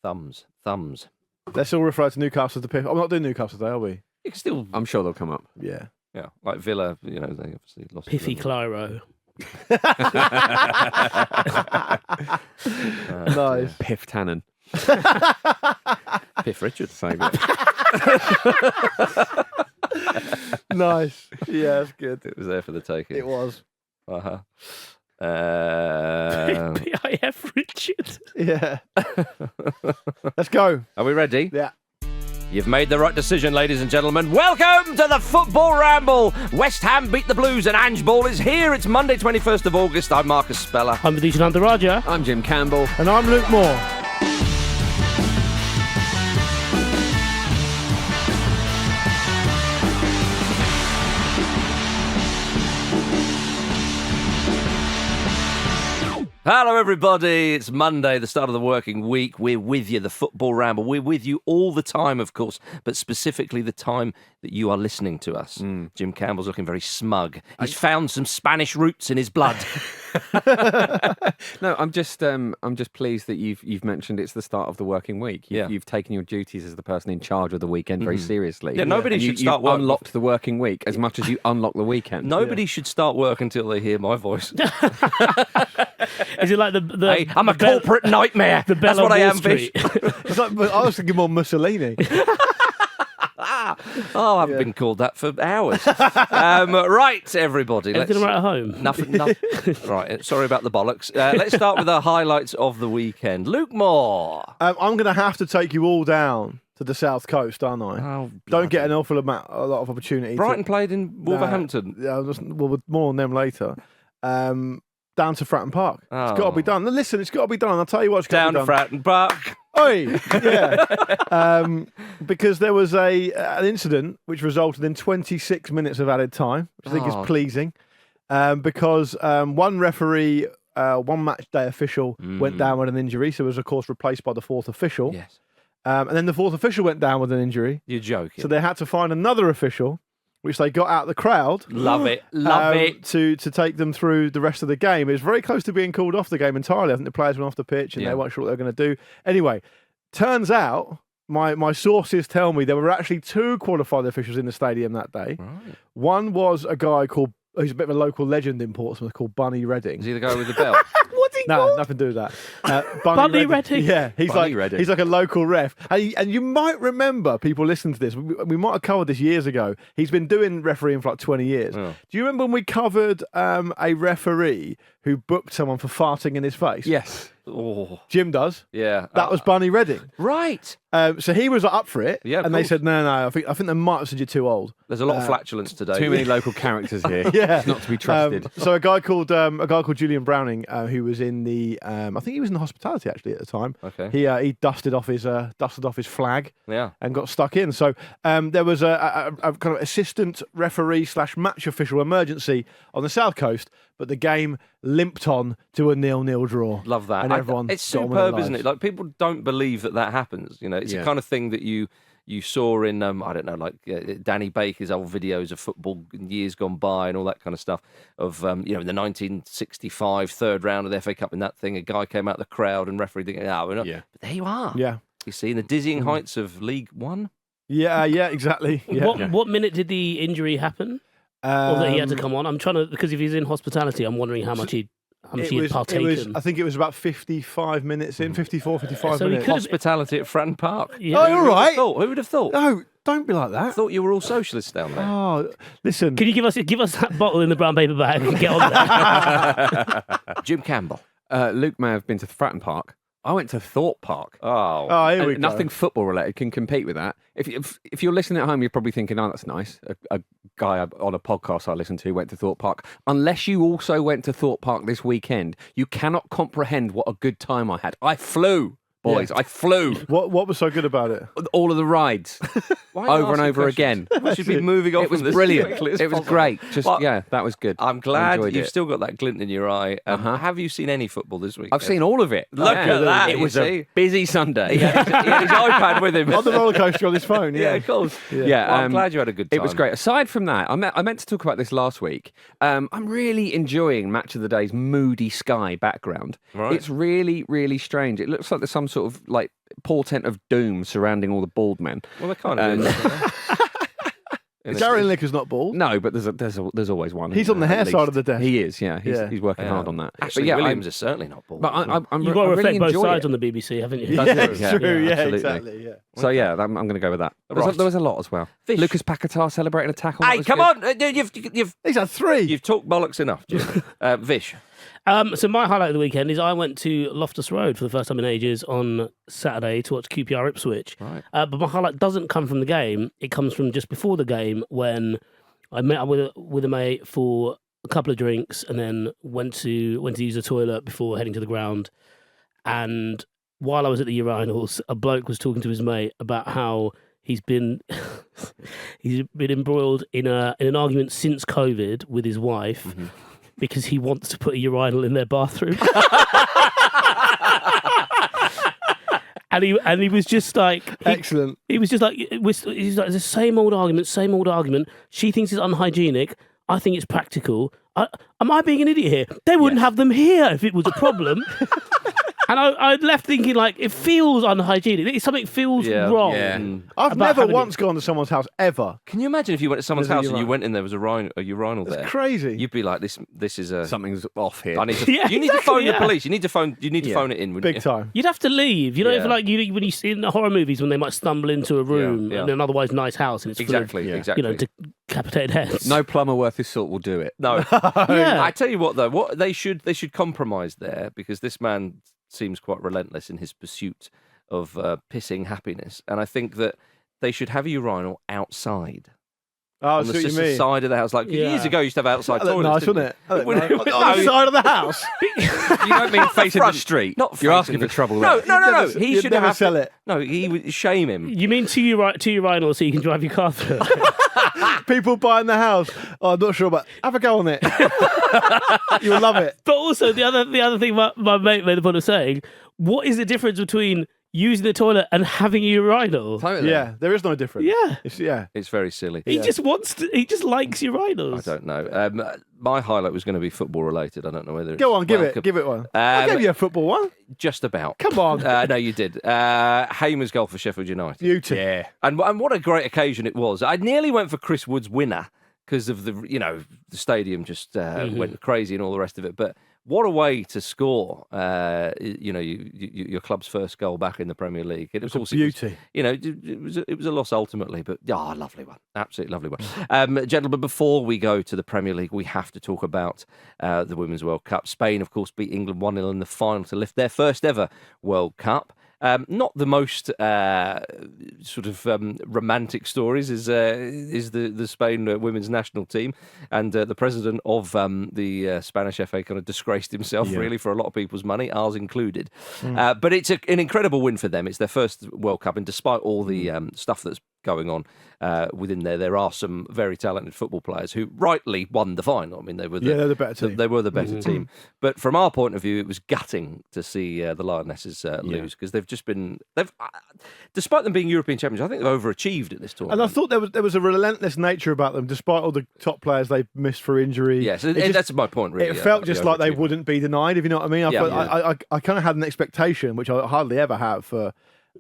Thumbs. Let's all refer to Newcastle as the piff. I'm not doing Newcastle today, are we? You can still, I'm sure they'll come up. Yeah. yeah, like Villa. They obviously lost. Piffy Clyro. Nice. Piff Tannen. Piff Richards. So good. Nice. Yeah, that's good. It was there for the taking. It was. Uh-huh. P.I.F. Richard. Yeah. Let's go. Are we ready? Yeah. You've made the right decision, ladies and gentlemen. Welcome to the Football Ramble. West Ham beat the Blues and Ange Ball is here. It's Monday, 21st of August. I'm Marcus Speller. I'm Vish and Jim. I'm Jim Campbell. And I'm Luke Moore. Hello, everybody. It's Monday, the start of the working week. We're with you, the Football Ramble. We're with you all the time, of course, but specifically the time that you are listening to us. Jim Campbell's looking very smug. He's found some Spanish roots in his blood. No, I'm just pleased that you've mentioned it's the start of the working week. You've taken your duties as the person in charge of the weekend very seriously. Yeah, nobody should start work. Unlocked the working week as much as you unlock the weekend. Nobody should start work until they hear my voice. Is it like the Hey, I'm a corporate nightmare. The That's Bell what on I Wall am, Vish. It's like, I was thinking more Mussolini. Oh, I've been called that for hours. Right, everybody. Anything right at home? Nothing. Right, sorry about the bollocks. Let's start with the highlights of the weekend. Luke Moore. I'm going to have to take you all down to the south coast, aren't I? Oh, Don't get a lot of opportunity. Brighton played in Wolverhampton. Well, more on them later. Down to Fratton Park. It's got to be done. Listen, it's got to be done. I'll tell you what, it's got to be done. Down to Fratton Park. Oi! Yeah. Because there was an incident which resulted in 26 minutes of added time, which I think is pleasing. Because one referee, one match day official, went down with an injury, so was, of course, replaced by the fourth official. Yes. And then the fourth official went down with an injury. You're joking. So they had to find another official, which they got out of the crowd. Love it. Love it. To take them through the rest of the game. It was very close to being called off the game entirely. I think the players went off the pitch and they weren't sure what they were going to do. Anyway, turns out, my sources tell me there were actually two qualified officials in the stadium that day. Right. One was a guy who's a bit of a local legend in Portsmouth called Bunny Redding. Is he the guy with the belt? No, nothing to do with that. Bunny Redding? Yeah, he's Bunny like Redding. he's like a local ref, and you might remember people listening to this. We might have covered this years ago. He's been doing refereeing for like 20 years. Oh. Do you remember when we covered a referee who booked someone for farting in his face? Yes. Oh, Jim does. yeah. That was Bunny Redding. Right. So he was up for it, Yeah, of and they course. said no. I think they might have said you're too old. There's a lot of flatulence today. Too many local characters here. Yeah, Not to be trusted. So a guy called Julian Browning, who was in the, I think he was in the hospitality actually at the time. Okay. He dusted off his flag. Yeah. And got stuck in. So there was a kind of assistant referee / match official emergency on the south coast, but the game limped on to a 0-0 draw. Love that. And everyone it's got on with their superb, isn't lives. it? Like, people don't believe that happens. You know, it's the kind of thing that you saw in, I don't know, like Danny Baker's old videos of football in years gone by and all that kind of stuff of, in the 1965 third round of the FA Cup and that thing, a guy came out of the crowd and referee thinking, we're not. Yeah. But there you are. Yeah. You see, in the dizzying heights of League One. Yeah, exactly. Yeah. What minute did the injury happen? Or that he had to come on? I'm trying to, because if he's in hospitality, I'm wondering how much he had partaken. I think it was about 55 minutes in, 54, 55 So he minutes. could have- Hospitality at Fratton Park. Yeah. Oh, you're right. Who would have thought? No, don't be like I that. thought you were all socialists down there. Oh, listen. Can you give us that bottle in the brown paper bag and get on that? Jim Campbell. Luke may have been to Fratton Park. I went to Thorpe Park. Oh. Here we go. Nothing football related can compete with that. If you're listening at home, you're probably thinking, "Oh, that's nice." A guy on a podcast I listened to went to Thorpe Park. Unless you also went to Thorpe Park this weekend, you cannot comprehend what a good time I had. I flew, boys. Yeah. I flew What was so good about it? all of the rides Why are you over and asking over questions? again. We should be moving on It was from this brilliant. quickly as It was possible. great. Well, That was good. I'm I glad enjoyed you've it. still got that glint in your eye. Have you seen any football this week? I've seen all of it. Look at that, It you was see. a busy Sunday. He had his iPad with him. On the roller coaster on his phone, Yeah, yeah. of course. Yeah, Well, I'm glad you had a good time. It was great. Aside from that, I meant to talk about this last week. I'm really enjoying Match of the Day's moody sky background. Right. It's really, really strange. It looks like there's some sort of like portent of doom surrounding all the bald men. Well, they're kind of. Gary Lineker's not bald. No, but there's always one. He's on the hair side of the desk. He is, yeah. He's working hard on that. Actually, Williams is certainly not bald. But You've got to reflect really both enjoy sides it. on the BBC, haven't you? It's true. Yeah, absolutely. exactly. Yeah. So I'm going to go with that. There was a lot as well. Vish. Lucas Paquetá celebrating a tackle. Hey, come on! You've He's had 3. You've talked bollocks enough, Jim. Vish. So my highlight of the weekend is I went to Loftus Road for the first time in ages on Saturday to watch QPR Ipswich. Right. But my highlight doesn't come from the game. It comes from just before the game when I met up with a mate for a couple of drinks and then went to use the toilet before heading to the ground. And while I was at the urinals, a bloke was talking to his mate about how he's been embroiled in an argument since COVID with his wife. Mm-hmm. Because he wants to put a urinal in their bathroom. and he was just like... Excellent. He was just like, it's the same old argument. She thinks it's unhygienic. I think it's practical. Am I being an idiot here? They wouldn't have them here if it was a problem. And I left thinking, like, it feels unhygienic. Something feels wrong. Yeah. I've never once gone to someone's house, ever. Can you imagine if you went to someone's house and you went in there was a urinal there? That's crazy. You'd be like, this is a... Something's off here. I need to, you need to phone the police. You need to phone it in. Big time. You'd have to leave. You know, if like when you see in the horror movies when they might stumble into a room in an otherwise nice house and it's exactly. You know, decapitated heads. No plumber worth his salt will do it. No. Yeah. I tell you what, though, what they should compromise there, because this man seems quite relentless in his pursuit of pissing happiness, and I think that they should have a urinal outside. Oh, on the side of the house, like years ago, you used to have outside toilets. Nice, wouldn't it? On the side of the house. You don't mean facing the street. Not You're asking for trouble. No. He should never sell it. No, he would shame him. You mean two urinals so you can drive your car through? People buying the house. Oh, I'm not sure, but have a go on it. You will love it. But also the other thing my mate made the point of saying, what is the difference between using the toilet and having a urinal? Totally. Yeah, there is no difference. Yeah. It's very silly. He just likes urinals. I don't know. My highlight was going to be football related. I don't know whether. Go on, give it one. I gave you a football one. Just about. Come on. No, you did. Hamer's goal for Sheffield United. Beauty. Yeah. And what a great occasion it was. I nearly went for Chris Wood's winner because of the stadium just went crazy and all the rest of it. But what a way to score! Your club's first goal back in the Premier League. It, of course, beauty. It was a loss ultimately, but lovely one, absolutely lovely one. Gentlemen, before we go to the Premier League, we have to talk about the Women's World Cup. Spain, of course, beat England 1-0 in the final to lift their first ever World Cup. Not the most romantic stories is the Spain women's national team, and the president of the Spanish FA kind of disgraced himself really for a lot of people's money, ours included. But it's an incredible win for them. It's their first World Cup, and despite all the stuff that's going on within there are some very talented football players who rightly won the final. I mean, they were the better team. They were the better team. But from our point of view, it was gutting to see the Lionesses lose, because they've despite them being European champions, I think they've overachieved at this tournament. And I thought there was a relentless nature about them, despite all the top players they missed for injury. Yes, that's my point. Really, it felt just like they wouldn't be denied, if you know what I mean. I kind of had an expectation, which I hardly ever have for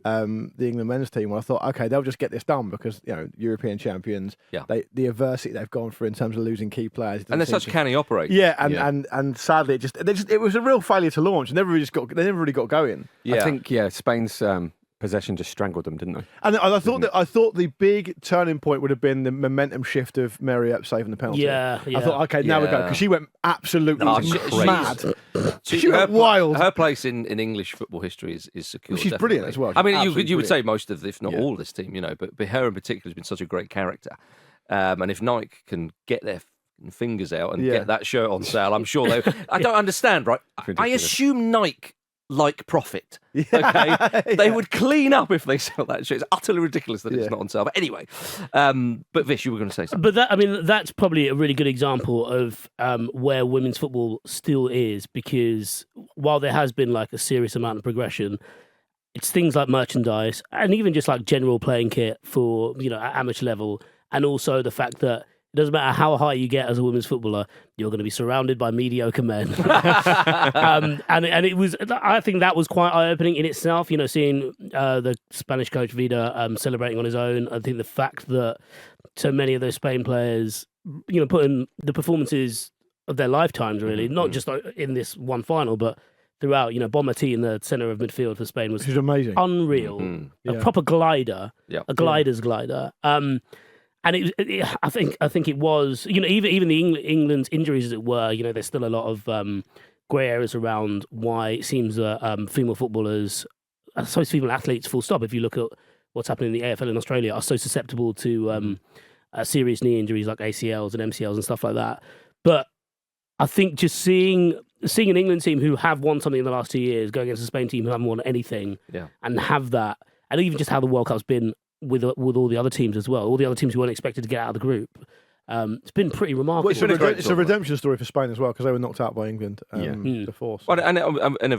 the England men's team, where I thought, okay, they'll just get this done because European champions. The adversity they've gone through in terms of losing key players, and they're such canny operators. And sadly, it was a real failure to launch. They never really got going. I think Spain's possession just strangled them, didn't they? And I thought the big turning point would have been the momentum shift of Mary Epp saving the penalty. I thought, okay, now we go, because she went absolutely mad. She went wild. Her place in English football history is secure. She's brilliant as well. I mean, you would say most of, if not all, this team, but her in particular has been such a great character. And if Nike can get their fingers out and get that shirt on sale, I'm sure they. I don't understand, right? I assume Nike like profit. Okay, they would clean up if they sell that shirt. It's utterly ridiculous that it's not on sale. But anyway, but Vish, you were going to say something. But that's probably a really good example of where women's football still is, because while there has been like a serious amount of progression, it's things like merchandise and even just like general playing kit for at amateur level, and also the fact that doesn't matter how high you get as a women's footballer, you're going to be surrounded by mediocre men. And it was, I think that was quite eye-opening in itself, seeing the Spanish coach Vida celebrating on his own. I think the fact that so many of those Spain players, put in the performances of their lifetimes, really, not just in this one final, but throughout, Bonmatí in the centre of midfield for Spain was amazing, unreal, a proper glider, a glider's glider. And I think it was, even the England's injuries, as it were, there's still a lot of grey areas around why it seems that female footballers, I suppose female athletes, full stop, if you look at what's happening in the AFL in Australia, are so susceptible to serious knee injuries like ACLs and MCLs and stuff like that. But I think just seeing an England team who have won something in the last 2 years going against a Spain team who haven't won anything, and have that, and even just how the World Cup's been with all the other teams as well, all the other teams who weren't expected to get out of the group, it's been pretty remarkable. Well, it's a redemption story for Spain as well, because they were knocked out by England before. So. Well, and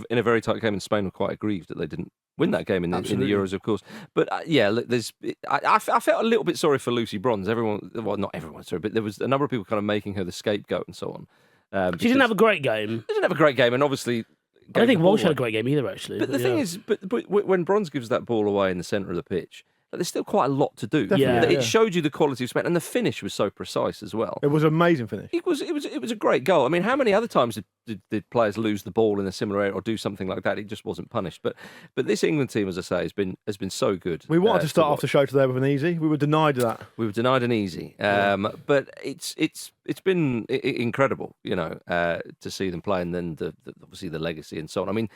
in a very tight game, in Spain were quite aggrieved that they didn't win that game in the Euros, of course. But I felt a little bit sorry for Lucy Bronze. Not everyone, sorry, but there was a number of people kind of making her the scapegoat and so on. She didn't have a great game. She didn't have a great game, and obviously, I don't think Walsh had a great game either, actually. But the thing is, but when Bronze gives that ball away in the centre of the pitch, there's still quite a lot to do. It showed you the quality of Spain, and the finish was so precise as well. It was an amazing finish. It was a great goal. I mean, how many other times did players lose the ball in a similar area or do something like that? It just wasn't punished. But this England team, as I say, has been so good. We wanted to start off the show today with an easy. We were denied that. We were denied an easy. But it's been incredible, to see them play, and then obviously the legacy and so on. I mean,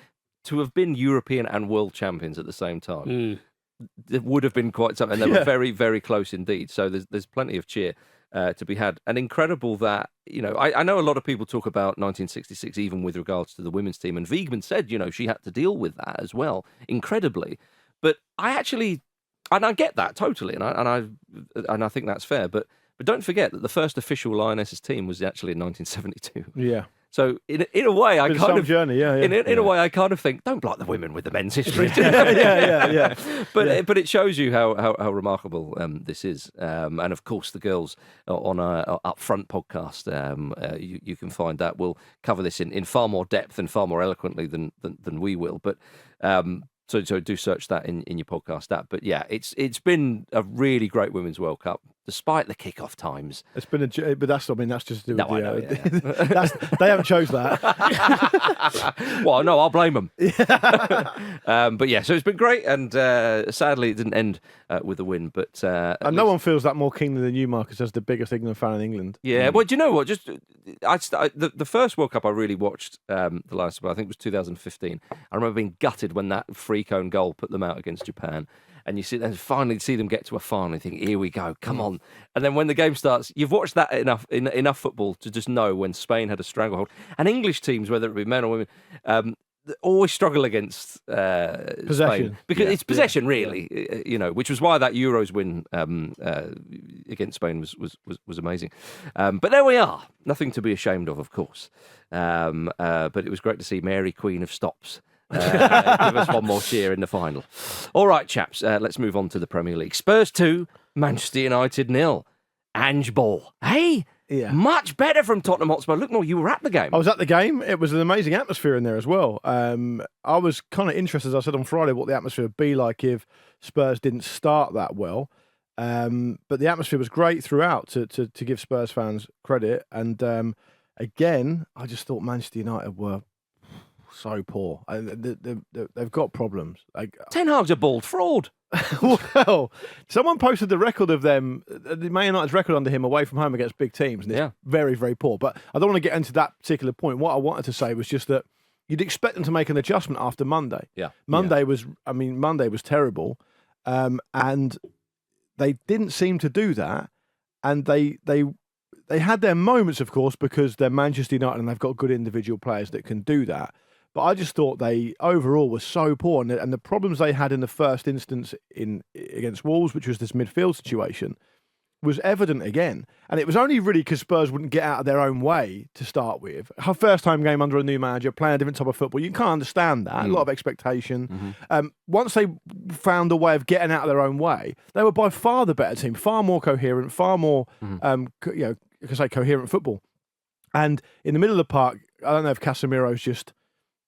to have been European and world champions at the same time. It would have been quite something. And they were very, very close indeed. So there's plenty of cheer to be had. And incredible that, I know a lot of people talk about 1966, even with regards to the women's team. And Wiegman said, she had to deal with that as well, incredibly. But I get that totally. And I think that's fair. But don't forget that the first official Lionesses team was actually in 1972. Yeah. So in a way, I kind of journey, in a way, I kind of think, don't block the women with the men's history. yeah. But it shows you how remarkable this is, and of course the girls on our Upfront podcast, you can find that. We'll cover this in far more depth and far more eloquently than we will. But so do search that in your podcast app. But yeah, it's been a really great Women's World Cup, despite the kickoff times. It's been but that's just to do with I know, they haven't chose that. Well, no, I'll blame them. But yeah, so it's been great, and sadly it didn't end with a win. But and no one feels that more keenly than you, Marcus, as the biggest England fan in England. Yeah, well, do you know what? Just the first World Cup I really watched, the last, I think it was 2015. I remember being gutted when that free cone goal put them out against Japan. And you finally see them get to a final and think, here we go, come on. And then when the game starts, you've watched that enough football to just know when Spain had a stranglehold. And English teams, whether it be men or women, always struggle against possession. Spain. Because it's possession, really, which was why that Euros win against Spain was amazing. But there we are. Nothing to be ashamed of course. But it was great to see Mary, Queen of Stops, give us one more cheer in the final. All right, chaps, let's move on to the Premier League. Spurs 2, Manchester United 0. Ange ball. Hey, much better from Tottenham Hotspur. Look, you were at the game. I was at the game. It was an amazing atmosphere in there as well. I was kind of interested, as I said on Friday, what the atmosphere would be like if Spurs didn't start that well. But the atmosphere was great throughout, to give Spurs fans credit. And again, I just thought Manchester United were so poor. They've got problems. Ten Hag's a bald fraud. Well, someone posted the record of them, the Man United's record under him away from home against big teams, and it's very, very poor. But I don't want to get into that particular point. What I wanted to say was just that you'd expect them to make an adjustment after Monday. Monday was terrible, and they didn't seem to do that. And they had their moments, of course, because they're Manchester United and they've got good individual players that can do that. But I just thought they overall were so poor, and the problems they had in the first instance against Wolves, which was this midfield situation, was evident again. And it was only really because Spurs wouldn't get out of their own way to start with. Her first time game under a new manager, playing a different type of football, you can't understand that. A lot of expectation. Once they found a way of getting out of their own way, they were by far the better team, far more coherent, far more, coherent football. And in the middle of the park, I don't know if Casemiro's just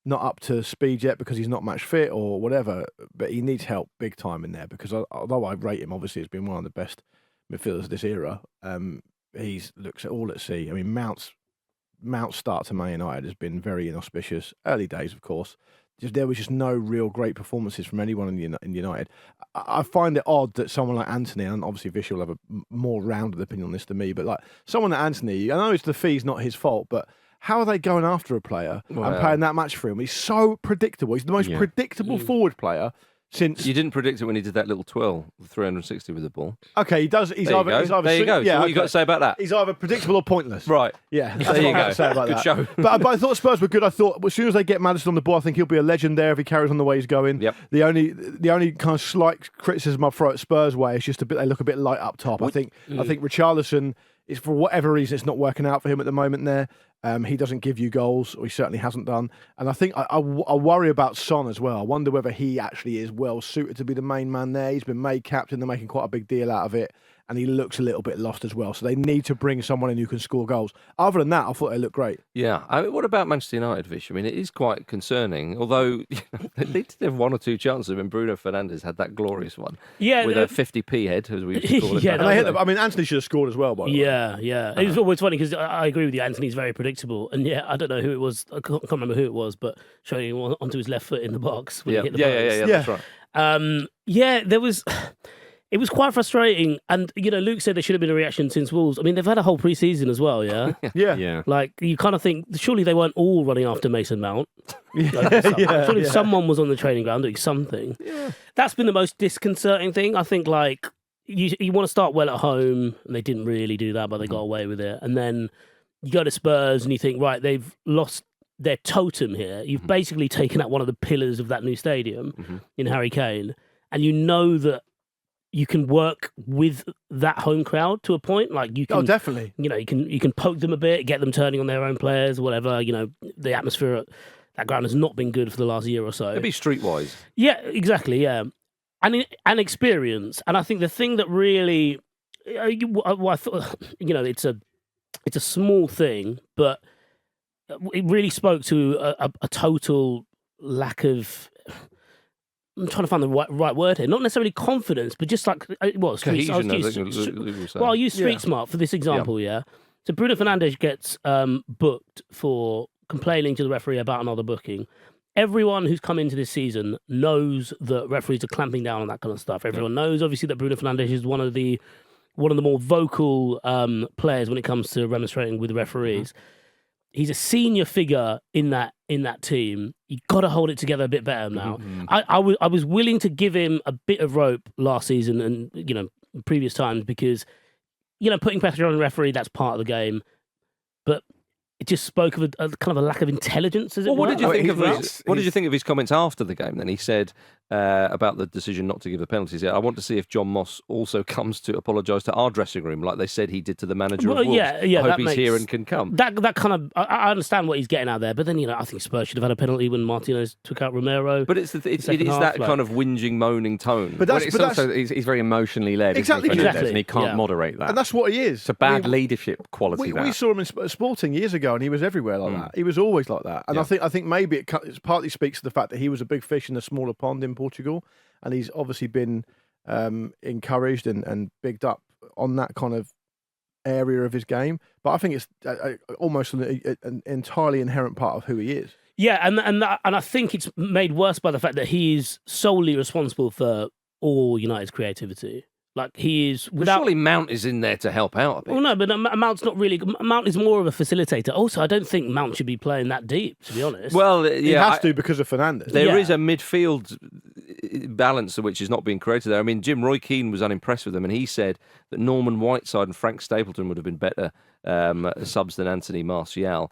not up to speed yet because he's not match fit or whatever, but he needs help big time in there because although I rate him, obviously, as being one of the best midfielders of this era, he looks at sea. I mean, Mount's start to Man United has been very inauspicious. Early days, of course. There was just no real great performances from anyone in United. I find it odd that someone like Anthony, and obviously Vish will have a more rounded opinion on this than me, but like someone like Anthony, I know it's the fee's not his fault, but how are they going after a player and paying that much for him? He's so predictable. He's the most predictable forward player since. You didn't predict it when he did that little twirl, 360 with the ball. Okay, he does. He's either there you go. Yeah, so what you got to say about that? He's either predictable or pointless. Right. Yeah. There you go. Say about Good that. show. But I thought Spurs were good. I thought as soon as they get Maddison on the ball, I think he'll be a legend there if he carries on the way he's going. Yep. The only kind of slight criticism I throw at Spurs way is just they look a bit light up top. I think Richarlison is, for whatever reason, it's not working out for him at the moment there. He doesn't give you goals, or he certainly hasn't done. And I think I worry about Son as well. I wonder whether he actually is well suited to be the main man there. He's been made captain. They're making quite a big deal out of it. And he looks a little bit lost as well. So they need to bring someone in who can score goals. Other than that, I thought they looked great. Yeah. What about Manchester United, Vish? I mean, it is quite concerning, although they did have one or two chances when Bruno Fernandes had that glorious one. Yeah. With a 50p head, as we used to call it. And they Anthony should have scored as well, by the way. Yeah. It was always funny because I agree with you. Anthony's very predictable. And I don't know who it was. I can't remember who it was, but showing him onto his left foot in the box when he hit the post. That's right. There was... It was quite frustrating. And, Luke said there should have been a reaction since Wolves. I mean, they've had a whole pre-season as well, yeah? Yeah. Like, you kind of think, surely they weren't all running after Mason Mount. Surely someone was on the training ground doing something. Yeah. That's been the most disconcerting thing. I think, like, you want to start well at home, and they didn't really do that, but they got away with it. And then you go to Spurs, and you think, right, they've lost their totem here. You've basically taken out one of the pillars of that new stadium in Harry Kane, and you know that you can work with that home crowd to a point. Like you can, definitely. You can poke them a bit, get them turning on their own players, whatever. The atmosphere at that ground has not been good for the last year or so. It'd be streetwise. Yeah, exactly. Yeah, and experience. And I think the thing that really, I thought, it's a small thing, but it really spoke to a total lack of. I'm trying to find the right word here. Not necessarily confidence, but just like cohesion. I'll use street smart for this example. Yeah. So Bruno Fernandes gets booked for complaining to the referee about another booking. Everyone who's come into this season knows that referees are clamping down on that kind of stuff. Everyone knows, obviously, that Bruno Fernandes is one of the more vocal players when it comes to remonstrating with referees. He's a senior figure in that team. You got to hold it together a bit better now. I was willing to give him a bit of rope last season and previous times because putting pressure on a referee, that's part of the game. But it just spoke of a kind of a lack of intelligence. What did you think of his comments after the game? Then he said about the decision not to give the penalties. I want to see if John Moss also comes to apologise to our dressing room, like they said he did to the manager of Wolves. I hope he's here and can come. That kind of I understand what he's getting out there, but then I think Spurs should have had a penalty when Martinez took out Romero. But it is that kind of whinging, moaning tone. But he's very emotionally led. Exactly, and he can't moderate that. And that's what he is. It's a bad leadership quality. We saw him in Sporting years ago, and he was everywhere like that. He was always like that. And I think maybe it partly speaks to the fact that he was a big fish in a smaller pond in Portugal, and he's obviously been encouraged and bigged up on that kind of area of his game. But I think it's almost an entirely inherent part of who he is. Yeah, and I think it's made worse by the fact that he is solely responsible for all United's creativity. Like he is without. Surely Mount is in there to help out a bit. Well, no, but Mount's not really. Mount is more of a facilitator. Also, I don't think Mount should be playing that deep, to be honest. Well, he has to because of Fernandes. There is a midfield balance which is not being created there. I mean, Roy Keane was unimpressed with them, and he said that Norman Whiteside and Frank Stapleton would have been better subs than Anthony Martial.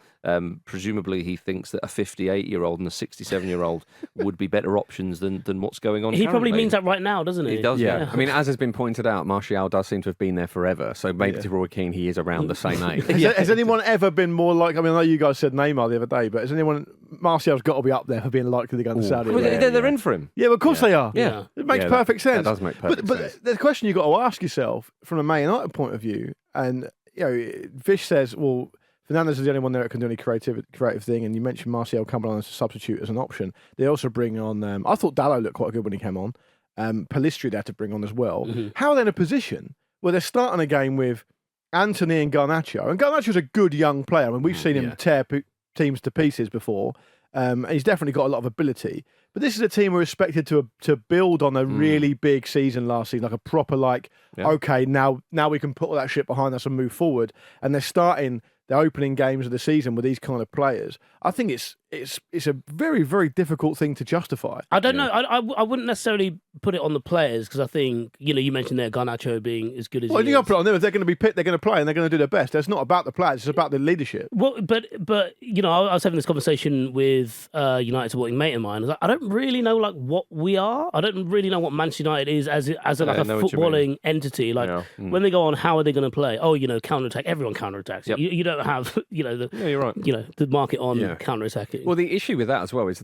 Presumably, he thinks that a 58-year-old and a 67-year-old would be better options than what's going on. He currently. probably means that right now, doesn't he? He does. Yeah. I mean, as has been pointed out, Martial does seem to have been there forever. So maybe to Roy Keane, he is around the same age. Has anyone ever been more like? I mean, I know you guys said Neymar the other day, but has anyone? Martial's got to be up there for being likely to go to Saudi. Well, they're in for him. Yeah, well, of course they are. Yeah. It makes perfect sense. That does make perfect sense. But the question you've got to ask yourself from a Man United point of view, and Vish says, well, Fernandes is the only one there that can do any creative thing, and you mentioned Martial coming on as a substitute as an option. They also bring on. I thought Dalot looked quite good when he came on. Pellistri they had to bring on as well. Mm-hmm. How are they in a position where they're starting a game with Anthony and Garnacho? And Garnacho's a good young player. I mean, we've seen him tear teams to pieces before. And he's definitely got a lot of ability. But this is a team we're expected to build on a really big season last season, like a proper okay, now we can put all that shit behind us and move forward. And they're starting the opening games of the season with these kind of players. I think it's a very, very difficult thing to justify. I don't know. I wouldn't necessarily put it on the players because I think you mentioned there Garnacho being as good as. Well, you got to put it on them. If they're going to be picked, they're going to play and they're going to do their best. It's not about the players; it's about the leadership. Well, but I was having this conversation with United supporting mate of mine. I was like, I don't really know what we are. I don't really know what Manchester United is as a footballing entity. When they go on, how are they going to play? Oh, counter attack. Everyone counter attacks. Yep. You don't have you're right. The market on counter attacking. Well, the issue with that as well is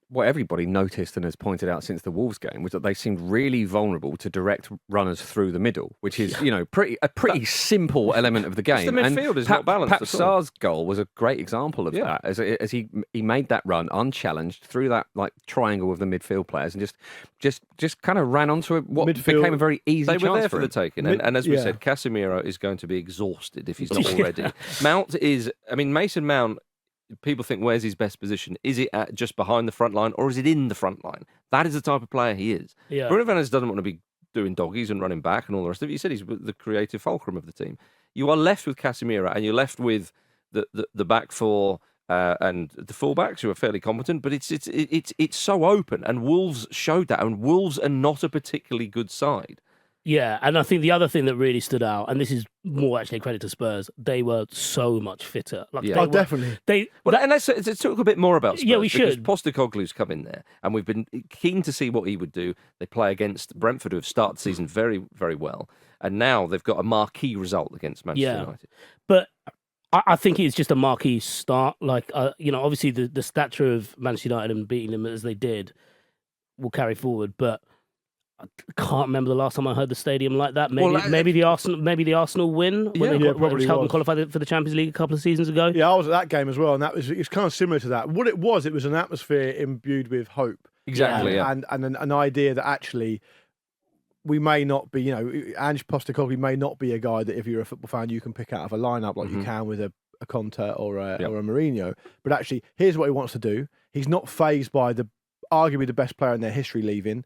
what everybody noticed and has pointed out since the Wolves game was that they seemed really vulnerable to direct runners through the middle, which is a pretty simple element of the game. The midfield is not balanced. Pep Sarr's goal was a great example of that, as he made that run unchallenged through that triangle of the midfield players and just kind of ran onto what became a very easy chance. They were there for him. the taking, and as we said, Casemiro is going to be exhausted if he's not already. Mount is, Mason Mount. People think, where's his best position? Is it just behind the front line or is it in the front line? That is the type of player he is. Yeah. Bruno Fernandes doesn't want to be doing doggies and running back and all the rest of it. You said he's the creative fulcrum of the team. You are left with Casemiro and you're left with the back four and the fullbacks who are fairly competent, but it's so open, and Wolves showed that, and Wolves are not a particularly good side. Yeah, and I think the other thing that really stood out, and this is more actually a credit to Spurs, they were so much fitter. Definitely. Let's talk a bit more about Spurs. Yeah, we should. Because Postecoglou's come in there, and we've been keen to see what he would do. They play against Brentford, who have started the season very, very well, and now they've got a marquee result against Manchester United. But I think it's just a marquee start. Obviously the stature of Manchester United and beating them as they did will carry forward, but I can't remember the last time I heard the stadium like that. Maybe the Arsenal win when they helped them qualify for the Champions League a couple of seasons ago. Yeah, I was at that game as well, and it's kind of similar to that. What it was an atmosphere imbued with hope. Exactly, and an idea that actually we may not be. Ange Postecoglou may not be a guy that if you're a football fan you can pick out of a lineup like you can with a Conte or a Mourinho. But actually, here's what he wants to do. He's not fazed by arguably the best player in their history leaving.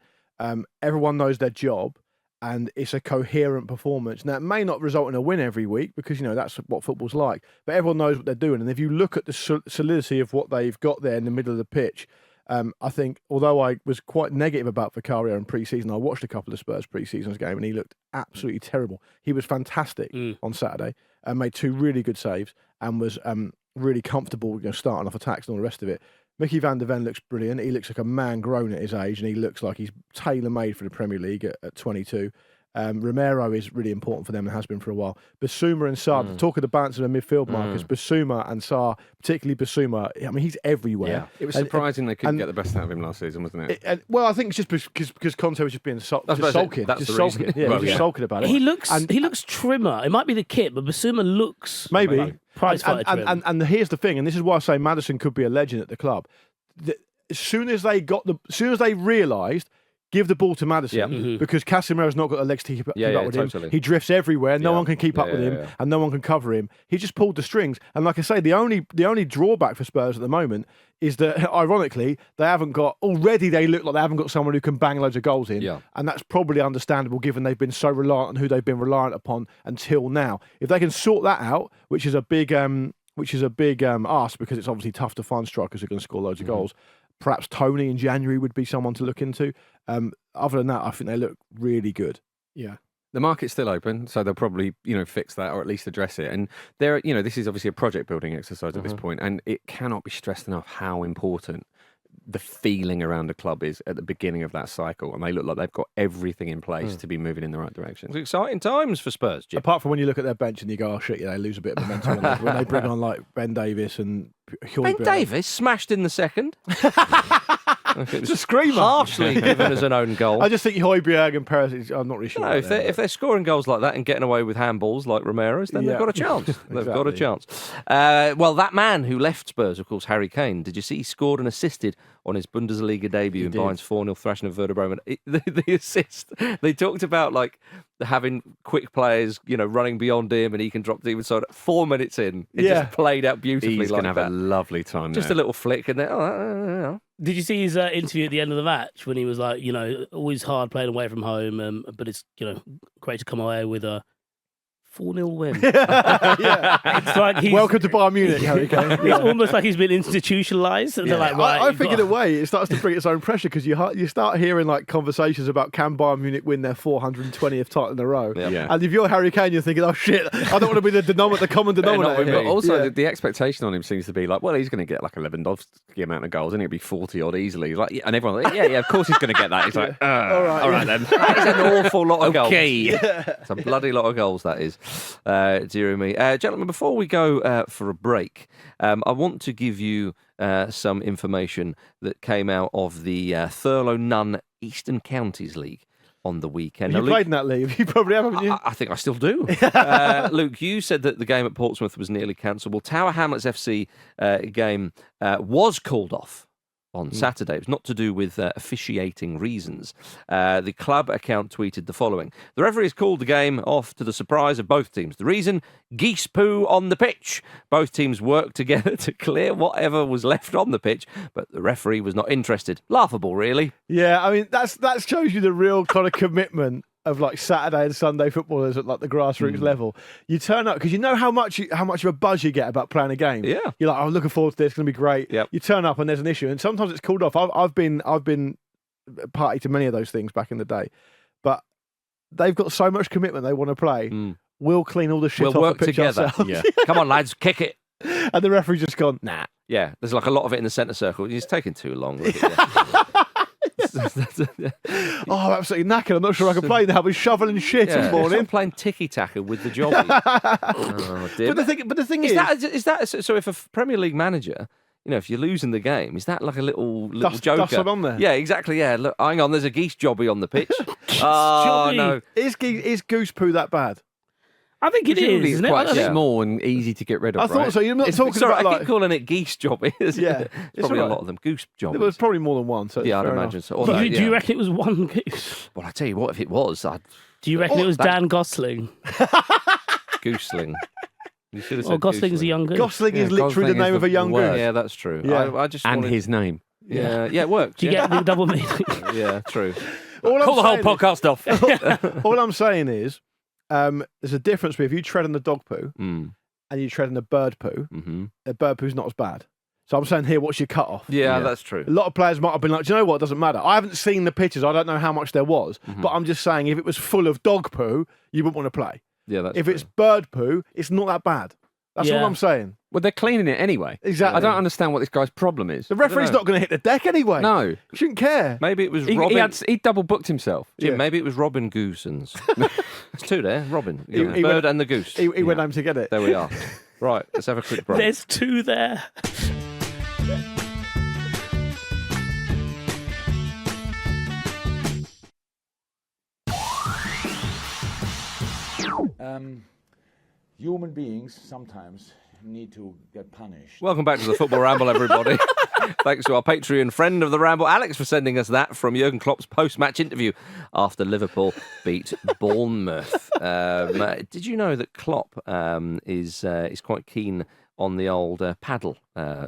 Everyone knows their job, and it's a coherent performance. Now, it may not result in a win every week because, that's what football's like, but everyone knows what they're doing. And if you look at the solidity of what they've got there in the middle of the pitch, I think, although I was quite negative about Bukayo in pre-season, I watched a couple of Spurs pre-seasons game and he looked absolutely terrible. He was fantastic on Saturday and made 2 really good saves and was really comfortable starting off attacks and all the rest of it. Mickey van der Ven looks brilliant. He looks like a man grown at his age, and he looks like he's tailor-made for the Premier League at 22. Romero is really important for them and has been for a while. Basuma and Sarr, talk of the balance of the midfield markers, Basuma and Sarr, particularly Basuma, he's everywhere. Yeah. It was surprising they couldn't get the best out of him last season, wasn't it? I think it's just because Conte was just being sulking. That's the reason. Yeah, sulking about it. He looks trimmer. It might be the kit, but Basuma looks... Maybe. And here's the thing, and this is why I say Maddison could be a legend at the club. As soon as they realised, give the ball to Maddison because Casemiro's not got the legs to keep up with him. He drifts everywhere. No one can keep up with him, and no one can cover him. He just pulled the strings. And like I say, the only drawback for Spurs at the moment is that, ironically, they look like they haven't got someone who can bang loads of goals in. Yeah. And that's probably understandable given they've been so reliant on who they've been reliant upon until now. If they can sort that out, which is a big ask because it's obviously tough to find strikers who can score loads of goals. Perhaps Tony in January would be someone to look into. Other than that, I think they look really good. Yeah. The market's still open, so they'll probably, fix that or at least address it. And this is obviously a project building exercise at this point, and it cannot be stressed enough how important the feeling around the club is at the beginning of that cycle. And they look like they've got everything in place to be moving in the right direction. It's exciting times for Spurs, Jim. Apart from when you look at their bench and you go, oh shit, they lose a bit of momentum when they bring on like Ben Davies and Ben Davies smashed in the second. It's a screamer. Harshly given as an own goal. I just think Højbjerg and Perez, I'm not really sure. No, if they're scoring goals like that and getting away with handballs like Romero's, then they've got a chance. They've got a chance. Well, that man who left Spurs, of course, Harry Kane, did you see he scored and assisted on his Bundesliga debut in Bayern's 4-0 thrashing of Werder Bremen? The assist, they talked about like having quick players, running beyond him and he can drop the even side. 4 minutes in, it just played out beautifully. He's like going to have a lovely time Just there. a little flick and then, Did you see his interview at the end of the match when he was like, always hard playing away from home, but it's, great to come away with a 4-0 win. It's like welcome to Bayern Munich, Harry Kane. It's almost like he's been institutionalised. And they're like, right, I think in a way it starts to bring its own pressure because you start hearing like conversations about can Bayern Munich win their 420th title in a row. Yeah. And if you're Harry Kane, you're thinking, oh shit, I don't want to be the common denominator. But also the expectation on him seems to be like, well, he's going to get like a Lewandowski amount of goals and it'll be 40 odd easily. He's like, and everyone's like, yeah, of course he's going to get that. He's like, all right then. That is an awful lot of goals. Okay. It's a bloody lot of goals, that is. Dear me. Gentlemen, before we go for a break, I want to give you some information that came out of the Thurlow Nunn Eastern Counties League on the weekend. You played in that league? You probably have, haven't you? I think I still do. Luke, you said that the game at Portsmouth was nearly cancelled. Well, Tower Hamlets FC game was called off on Saturday. It was not to do with officiating reasons. The club account tweeted the following. The referee has called the game off to the surprise of both teams. The reason? Geese poo on the pitch. Both teams worked together to clear whatever was left on the pitch, but the referee was not interested. Laughable, really. Yeah, I mean, that shows you the real kind of commitment of like Saturday and Sunday footballers at like the grassroots level. You turn up because you know how much of a buzz you get about playing a game. Yeah, you're like, I'm looking forward to this. It's going to be great. Yep. You turn up and there's an issue, and sometimes it's called off. I've been party to many of those things back in the day, but they've got so much commitment. They want to play. We'll clean all the shit off work the pitch together. ourselves. Yeah. Come on, lads, kick it. And the referee's just gone, nah. Yeah, there's like a lot of it in the centre circle. It's taking too long. Look at Oh, absolutely knackered. I'm not sure I can play now. We're shoveling shit this morning. Playing ticky-tacker with the jobby. Oh, dear. But the thing is that so if a Premier League manager, if you're losing the game, is that like a little joker? Dust on there. Yeah, exactly. Yeah, look, hang on, there's a geese jobby on the pitch. jobby. No. Is goose poo that bad? I think it is. It's Isn't quite it? small and easy to get rid of. I thought so. You're not talking about I keep calling it geese jobby. Yeah, it's probably a lot of them. Goose jobbies. There was probably more than one. So yeah, I'd imagine so. Do you reckon it was one goose? Well, I tell you what, if it was, Do you reckon it was Dan Gosling? Gooseling. You should have Oh, said Gosling's a young goose. Gosling is literally the name of a young goose. Yeah, that's true. Yeah. I just And wanted... his name. Yeah, it worked. Do you get the double meaning? Yeah, true. Call the whole podcast off. All I'm saying is, there's a difference between if you tread on the dog poo and you tread on the bird poo. The bird poo's not as bad. So I'm saying here, what's your cut off? Yeah, that's true. A lot of players might have been like, do you know what? It doesn't matter. I haven't seen the pictures. I don't know how much there was. But I'm just saying, if it was full of dog poo, you wouldn't want to play. Yeah, that's if true. it's bird poo, it's not that bad. That's all I'm saying. Well, they're cleaning it anyway. Exactly. I don't understand what this guy's problem is. The referee's not going to hit the deck anyway. No. You shouldn't care. Maybe it was Robin. He double booked himself. Jim, maybe it was Robin Goosens. There's two there. Robin. He Bird went- and the goose. He went home to get it. There we are. Right, let's have a quick break. There's two there. Human beings sometimes need to get punished. Welcome back to the Football Ramble, everybody. Thanks to our Patreon friend of the Ramble, Alex, for sending us that from Jürgen Klopp's post-match interview after Liverpool beat Bournemouth. Did you know that Klopp is quite keen on the old paddle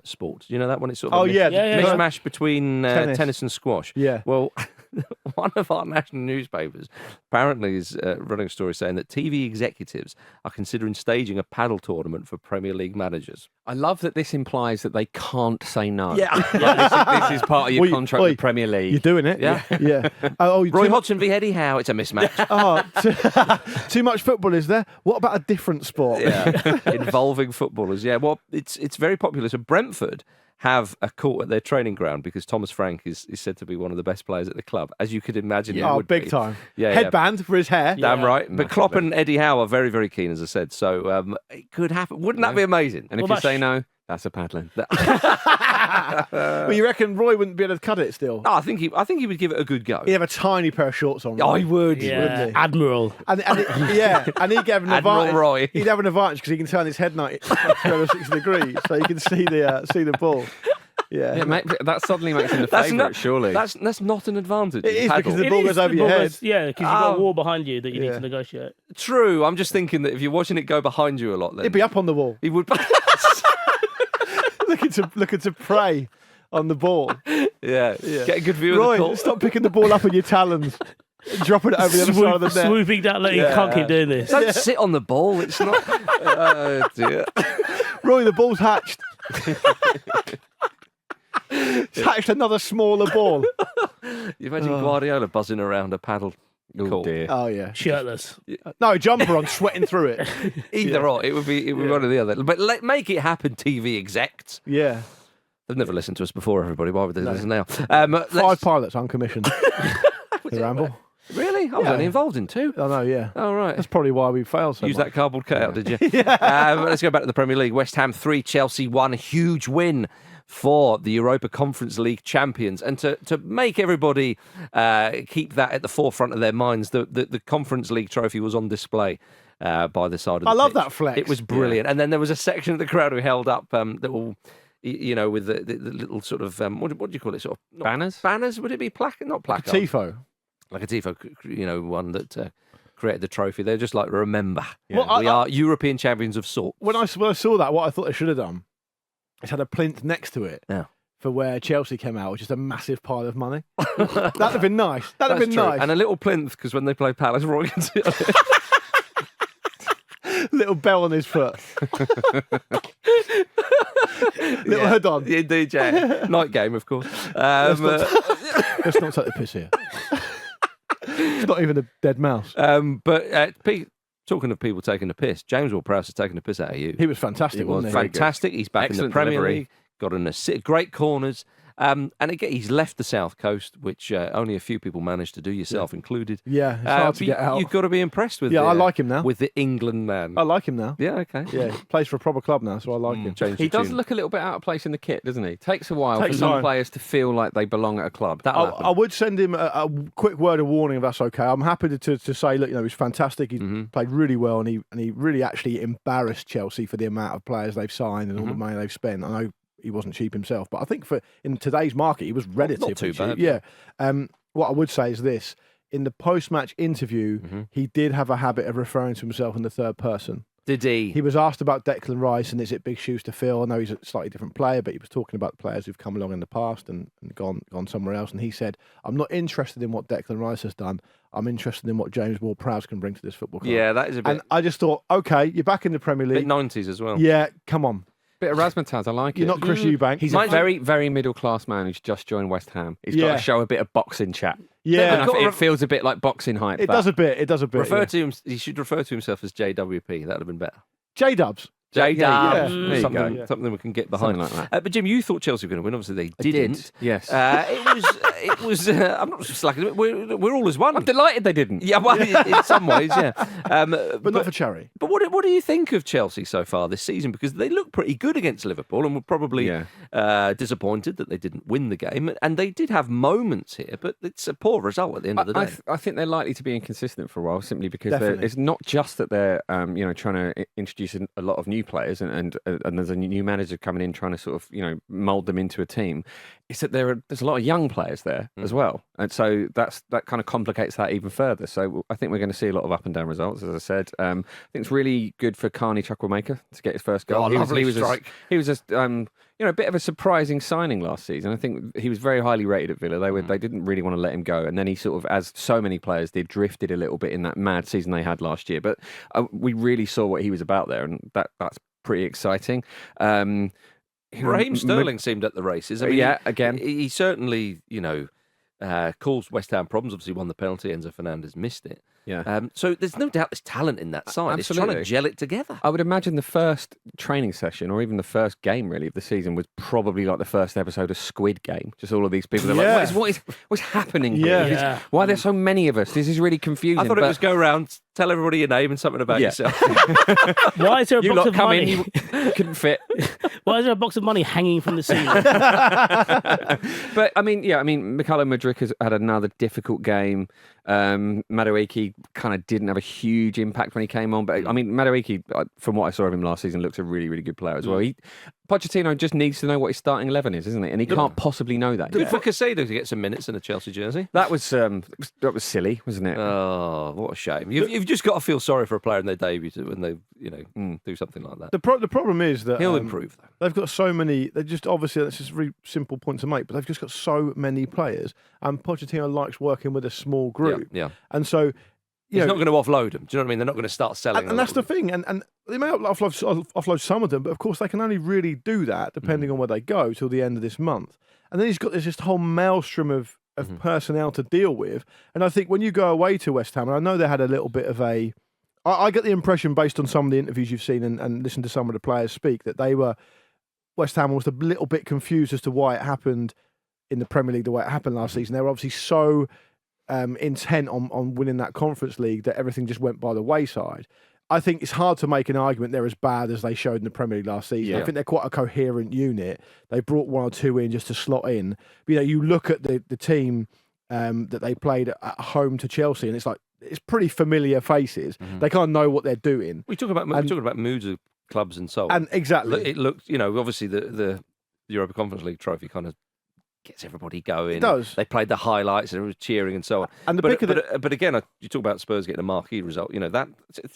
sports. You know that one? It's sort of mishmash between tennis and squash. Yeah. Well, one of our national newspapers apparently is running a story saying that TV executives are considering staging a paddle tournament for Premier League managers. I love that this implies that they can't say no. Yeah. Like, this is part of your contract with Premier League. You're doing it. Yeah. Yeah. Roy Hodgson v Eddie Howe. It's a mismatch. Too much football, is there? What about a different sport? Yeah. Involving footballers. Yeah. Well, it's very popular. So Brentford have a court at their training ground because Thomas Frank is said to be one of the best players at the club, as you could imagine. Yeah. Big time. Yeah, headband for his hair. Damn right. But Klopp and Eddie Howe are very, very keen, as I said. So it could happen. Wouldn't that be amazing? And if you say no, that's a paddling. Well, you reckon Roy wouldn't be able to cut it still? No, I think he would give it a good go. He'd have a tiny pair of shorts on. I would. Wouldn't he? Admiral. And he'd have an Admiral advantage. Roy. He'd have an advantage because he can turn his head 60 degrees, so you can see the ball. Yeah, that suddenly makes him the favourite, surely. That's not an advantage. It is because the ball goes over your head. Yeah, because you've got a wall behind you that you need to negotiate. True. I'm just thinking that if you're watching it go behind you a lot, then He'd be up on the wall. He would. looking to prey on the ball. Yeah. Get a good view Roy, of the court. stop picking the ball up in your talons. Dropping it over the other side of the net. Swooping down, you can't keep doing this. Don't sit on the ball. It's not. Oh dear. Roy, the ball's hatched. It's hatched another smaller ball. You imagine Guardiola buzzing around a paddle court. Dear. Oh yeah, Shirtless. no jumper on, sweating through it. Either or, it would be one or the other. But make it happen, TV execs. Yeah, They've never listened to us before. Everybody, why would they listen now? 5 pilots uncommissioned. The Ramble. Really? I was only involved in 2. I know. Yeah. Oh right. That's probably why we failed so Use much. that cardboard cutout, did you? Yeah. Let's go back to the Premier League. West Ham 3, Chelsea 1. Huge win for the Europa Conference League champions. And to make everybody keep that at the forefront of their minds, the Conference League trophy was on display by the side of the I love pitch. that flex. It was brilliant. And then there was a section of the crowd who held up little, with the little sort of, what do you call it? Sort of Banners? Banners? Would it be placard? Not placard. Tifo. Like a tifo, one that created the trophy. They're just like, remember, Well, we are European champions of sorts. When I saw that, what I thought they should have done is had a plinth next to it. Yeah. For where Chelsea came out, which is a massive pile of money. That'd have been nice. That'd have been true. nice. And a little plinth, because when they play Palace, Roy can sit on it. Little bell on his foot. Little hood on. Indeed, yeah. Night game, of course. Let's not take the piss here. It's not even a dead mouse. Talking of people taking the piss, James Ward-Prowse has taken the piss out of you. He was fantastic, wasn't he? Fantastic. He's back Excellent in the Premier delivery. League. Got an assist, great corners. And again, he's left the South Coast, which only a few people managed to do, yourself included. Yeah, it's hard to get out. You've got to be impressed with. I like him now. With the England man. I like him now. Yeah, okay. Yeah, he plays for a proper club now, so I like him. Change He the does tune. look a little bit out of place in the kit, doesn't he? Takes a while Takes for some time. players to feel like they belong at a club. That'll happen. I would send him a quick word of warning if that's okay. I'm happy to say, look, he's fantastic. He's played really well, and he really actually embarrassed Chelsea for the amount of players they've signed and all the money they've spent. I know he wasn't cheap himself, but I think in today's market, he was relatively too cheap. bad. Yeah. What I would say is this: in the post-match interview, he did have a habit of referring to himself in the third person. Did he? He was asked about Declan Rice and is it big shoes to fill? I know he's a slightly different player, but he was talking about the players who've come along in the past and gone somewhere else. And he said, "I'm not interested in what Declan Rice has done. I'm interested in what James Ward-Prowse can bring to this football club." Yeah, that is a bit. And I just thought, okay, you're back in the Premier League. Bit 90s as well. Yeah, come on. Bit of razzmatazz, I like it. You're not Chris Eubank. He's a very, very middle-class man who's just joined West Ham. He's got to show a bit of boxing chat. Yeah. And it feels a bit like boxing height. It does a bit. Refer to him. He should refer to himself as JWP. That would have been better. J-Dubs. J-Dubs. Yeah. There you go. Something we can get behind. Something like that. But Jim, you thought Chelsea were going to win. Obviously, they didn't. Yes. It was. I'm not slacking. We're all as one. I'm delighted they didn't. Yeah, well, in some ways, yeah. But not for Cherry. But what do you think of Chelsea so far this season? Because they look pretty good against Liverpool, and were probably disappointed that they didn't win the game. And they did have moments here, but it's a poor result at the end of the day. I think they're likely to be inconsistent for a while, simply because Definitely. it's not just that they're trying to introduce a lot of new players and there's a new manager coming in trying to sort of mould them into a team. is that there's a lot of young players there as well, and so that kind of complicates that even further. So I think we're going to see a lot of up and down results, as I said. I think it's really good for Carney Chukwuemeka to get his first goal. Lovely strike. He was just a bit of a surprising signing last season. I think he was very highly rated at Villa. They didn't really want to let him go, and then he sort of, as so many players did, drifted a little bit in that mad season they had last year. But we really saw what he was about there, and that's pretty exciting. Raheem Sterling seemed at the races. I mean, again. He certainly, caused West Ham problems. Obviously won the penalty. Enzo Fernandez missed it. Yeah. So there's no doubt there's talent in that side. Absolutely. It's trying to gel it together. I would imagine the first training session, or even the first game really of the season, was probably like the first episode of Squid Game. Just all of these people. They're like, what's happening here? Yeah. Why are there so many of us? This is really confusing. I thought it was go around, tell everybody your name and something about yourself. Why is there a box of money? You couldn't fit. Why is there a box of money hanging from the ceiling? But I mean, Mykhailo Mudryk has had another difficult game. Madueke kind of didn't have a huge impact when he came on, but I mean, Madueke, from what I saw of him last season, looks a really, really good player as well. Pochettino just needs to know what his starting 11 is, isn't it? And he can't possibly know that. Good for Caicedo to get some minutes in a Chelsea jersey. That was silly, wasn't it? Oh, what a shame! You've just got to feel sorry for a player in their debut when they do something like that. The problem is that He'll improve though. They've got so many. They just obviously that's just a very simple point to make, but they've just got so many players, and Pochettino likes working with a small group. Yeah. And so he's not going to offload them. Do you know what I mean? They're not going to start selling. And that's the thing. And they may offload some of them, but of course they can only really do that depending on where they go till the end of this month. And then he's got this whole maelstrom of personnel to deal with. And I think when you go away to West Ham, and I know they had a little bit of a. I get the impression based on some of the interviews you've seen and listened to some of the players speak that West Ham was a little bit confused as to why it happened in the Premier League the way it happened last season. They were obviously so intent on winning that Conference League that everything just went by the wayside. I think it's hard to make an argument they're as bad as they showed in the Premier League last season. I think they're quite a coherent unit. They brought one or two in just to slot in. But, you look at the team that they played at home to Chelsea, and it's pretty familiar faces. They kind of know what they're doing. We're talking about moods of clubs and so on. And exactly. It looked, obviously the Europa Conference League trophy kind of gets everybody going. It does. They played the highlights and everyone was cheering and so on. And but again, you talk about Spurs getting a marquee result. That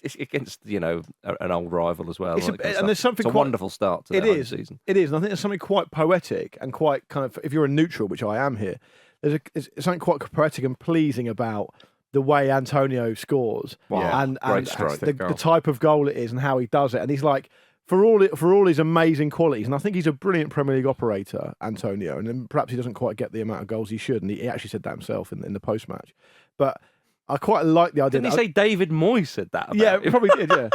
it's against an old rival as well. There's something it's a wonderful start to the season. It is, and I think there's something quite poetic and quite kind of, if you're a neutral, which I am here, there's something quite poetic and pleasing about the way Antonio scores. Wow. And Great strike. the type of goal it is and how he does it. And he's like, for all his amazing qualities, and I think he's a brilliant Premier League operator, Antonio, and then perhaps he doesn't quite get the amount of goals he should, and he actually said that himself in the post-match. But I quite like the idea. Didn't he say David Moyes said that about him? Probably did, yeah.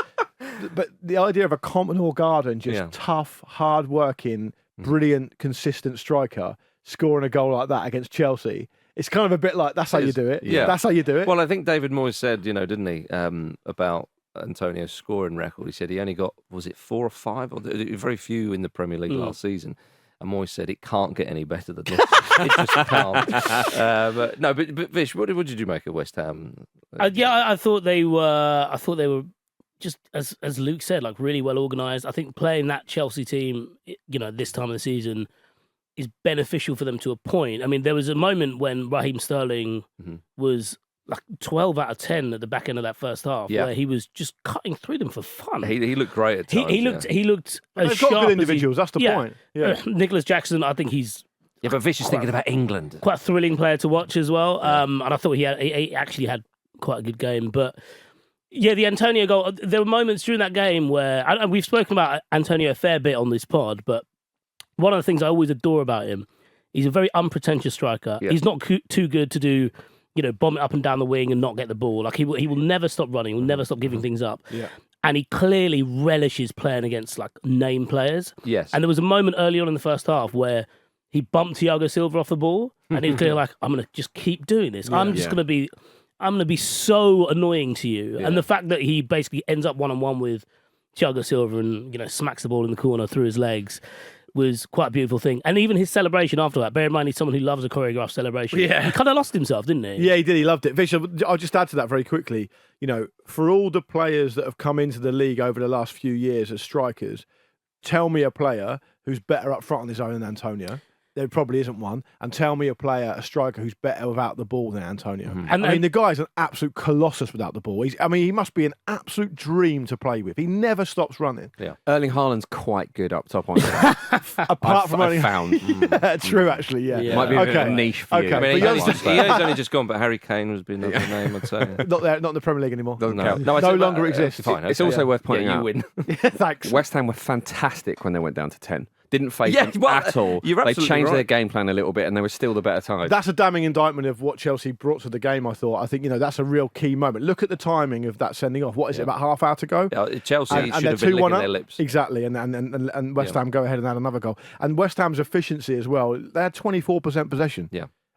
But the idea of a Commodore Garden, just tough, hard-working, brilliant, consistent striker, scoring a goal like that against Chelsea, it's kind of a bit like, that's how you do it. Yeah. That's how you do it. Well, I think David Moyes said, didn't he, about Antonio's scoring record. He said he only got, was it 4 or 5? Or very few in the Premier League last season. And Moyes said it can't get any better than this. It just can't. But Vish, what did you make of West Ham? I thought they were just as Luke said, like really well organised. I think playing that Chelsea team, this time of the season, is beneficial for them to a point. I mean, there was a moment when Raheem Sterling was like 12 out of 10 at the back end of that first half, where he was just cutting through them for fun. He looked great at times. He looked as They've sharp got good individuals. As that's the point. Yeah. Nicholas Jackson, I think he's but Vish is thinking about England. Quite a thrilling player to watch as well. And I thought he actually had quite a good game. But the Antonio goal. There were moments during that game where we've spoken about Antonio a fair bit on this pod, but one of the things I always adore about him, he's a very unpretentious striker. Yeah. He's not too good to do, bomb it up and down the wing and not get the ball. Like he will never stop running. He'll never stop giving things up. Yeah. And he clearly relishes playing against like name players. Yes. And there was a moment early on in the first half where he bumped Thiago Silva off the ball, and he was clearly like, "I'm going to just keep doing this. I'm going to be so annoying to you." Yeah. And the fact that he basically ends up 1-on-1 with Thiago Silva and smacks the ball in the corner through his legs was quite a beautiful thing. And even his celebration after that, bear in mind he's someone who loves a choreographed celebration. Yeah. He kind of lost himself, didn't he? Yeah, he did. He loved it. Vish, I'll just add to that very quickly. For all the players that have come into the league over the last few years as strikers, tell me a player who's better up front on his own than Antonio. there probably isn't one, and tell me a striker who's better without the ball than Antonio. And I mean, the guy's an absolute colossus without the ball. He must be an absolute dream to play with. He never stops running. Yeah. Erling Haaland's quite good up top on that. Apart from I've found. yeah, true, actually, yeah. Might be a bit of a niche for you. Okay. I mean, But he has only just gone, but Harry Kane has been another name, I'd say. Not in the Premier League anymore. Doesn't No, count. no, No longer exists. Fine, It's okay. also worth pointing you out. win. Thanks. West Ham were fantastic when they went down to 10. Didn't fade Yeah, them well, at all. you're They absolutely changed their right. game plan a little bit, and they were still the better side. That's a damning indictment of what Chelsea brought to the game, I thought. I think, that's a real key moment. Look at the timing of that sending off. What is it, about half hour to go? Yeah, Chelsea And should they're have been 2-1 licking up. their lips. Exactly, and West Ham go ahead and add another goal. And West Ham's efficiency as well. They had 24% possession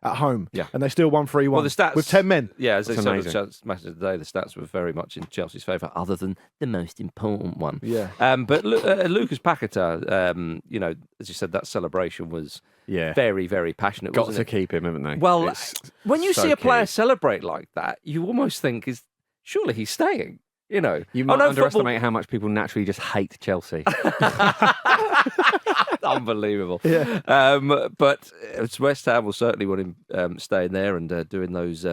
at home, and they still won 3-1 Well, the stats with 10 men. Yeah, as they That's said amazing. at the match of the day, the stats were very much in Chelsea's favour, other than the most important one. Yeah. But Lucas Paquetá, as you said, that celebration was very, very passionate. Got wasn't to it? keep him, haven't they? Well, It's when you so see a player key. celebrate like that, you almost think, surely he's staying. You might underestimate how much people naturally just hate Chelsea. Unbelievable. Yeah. But West Ham will certainly want him staying there and doing those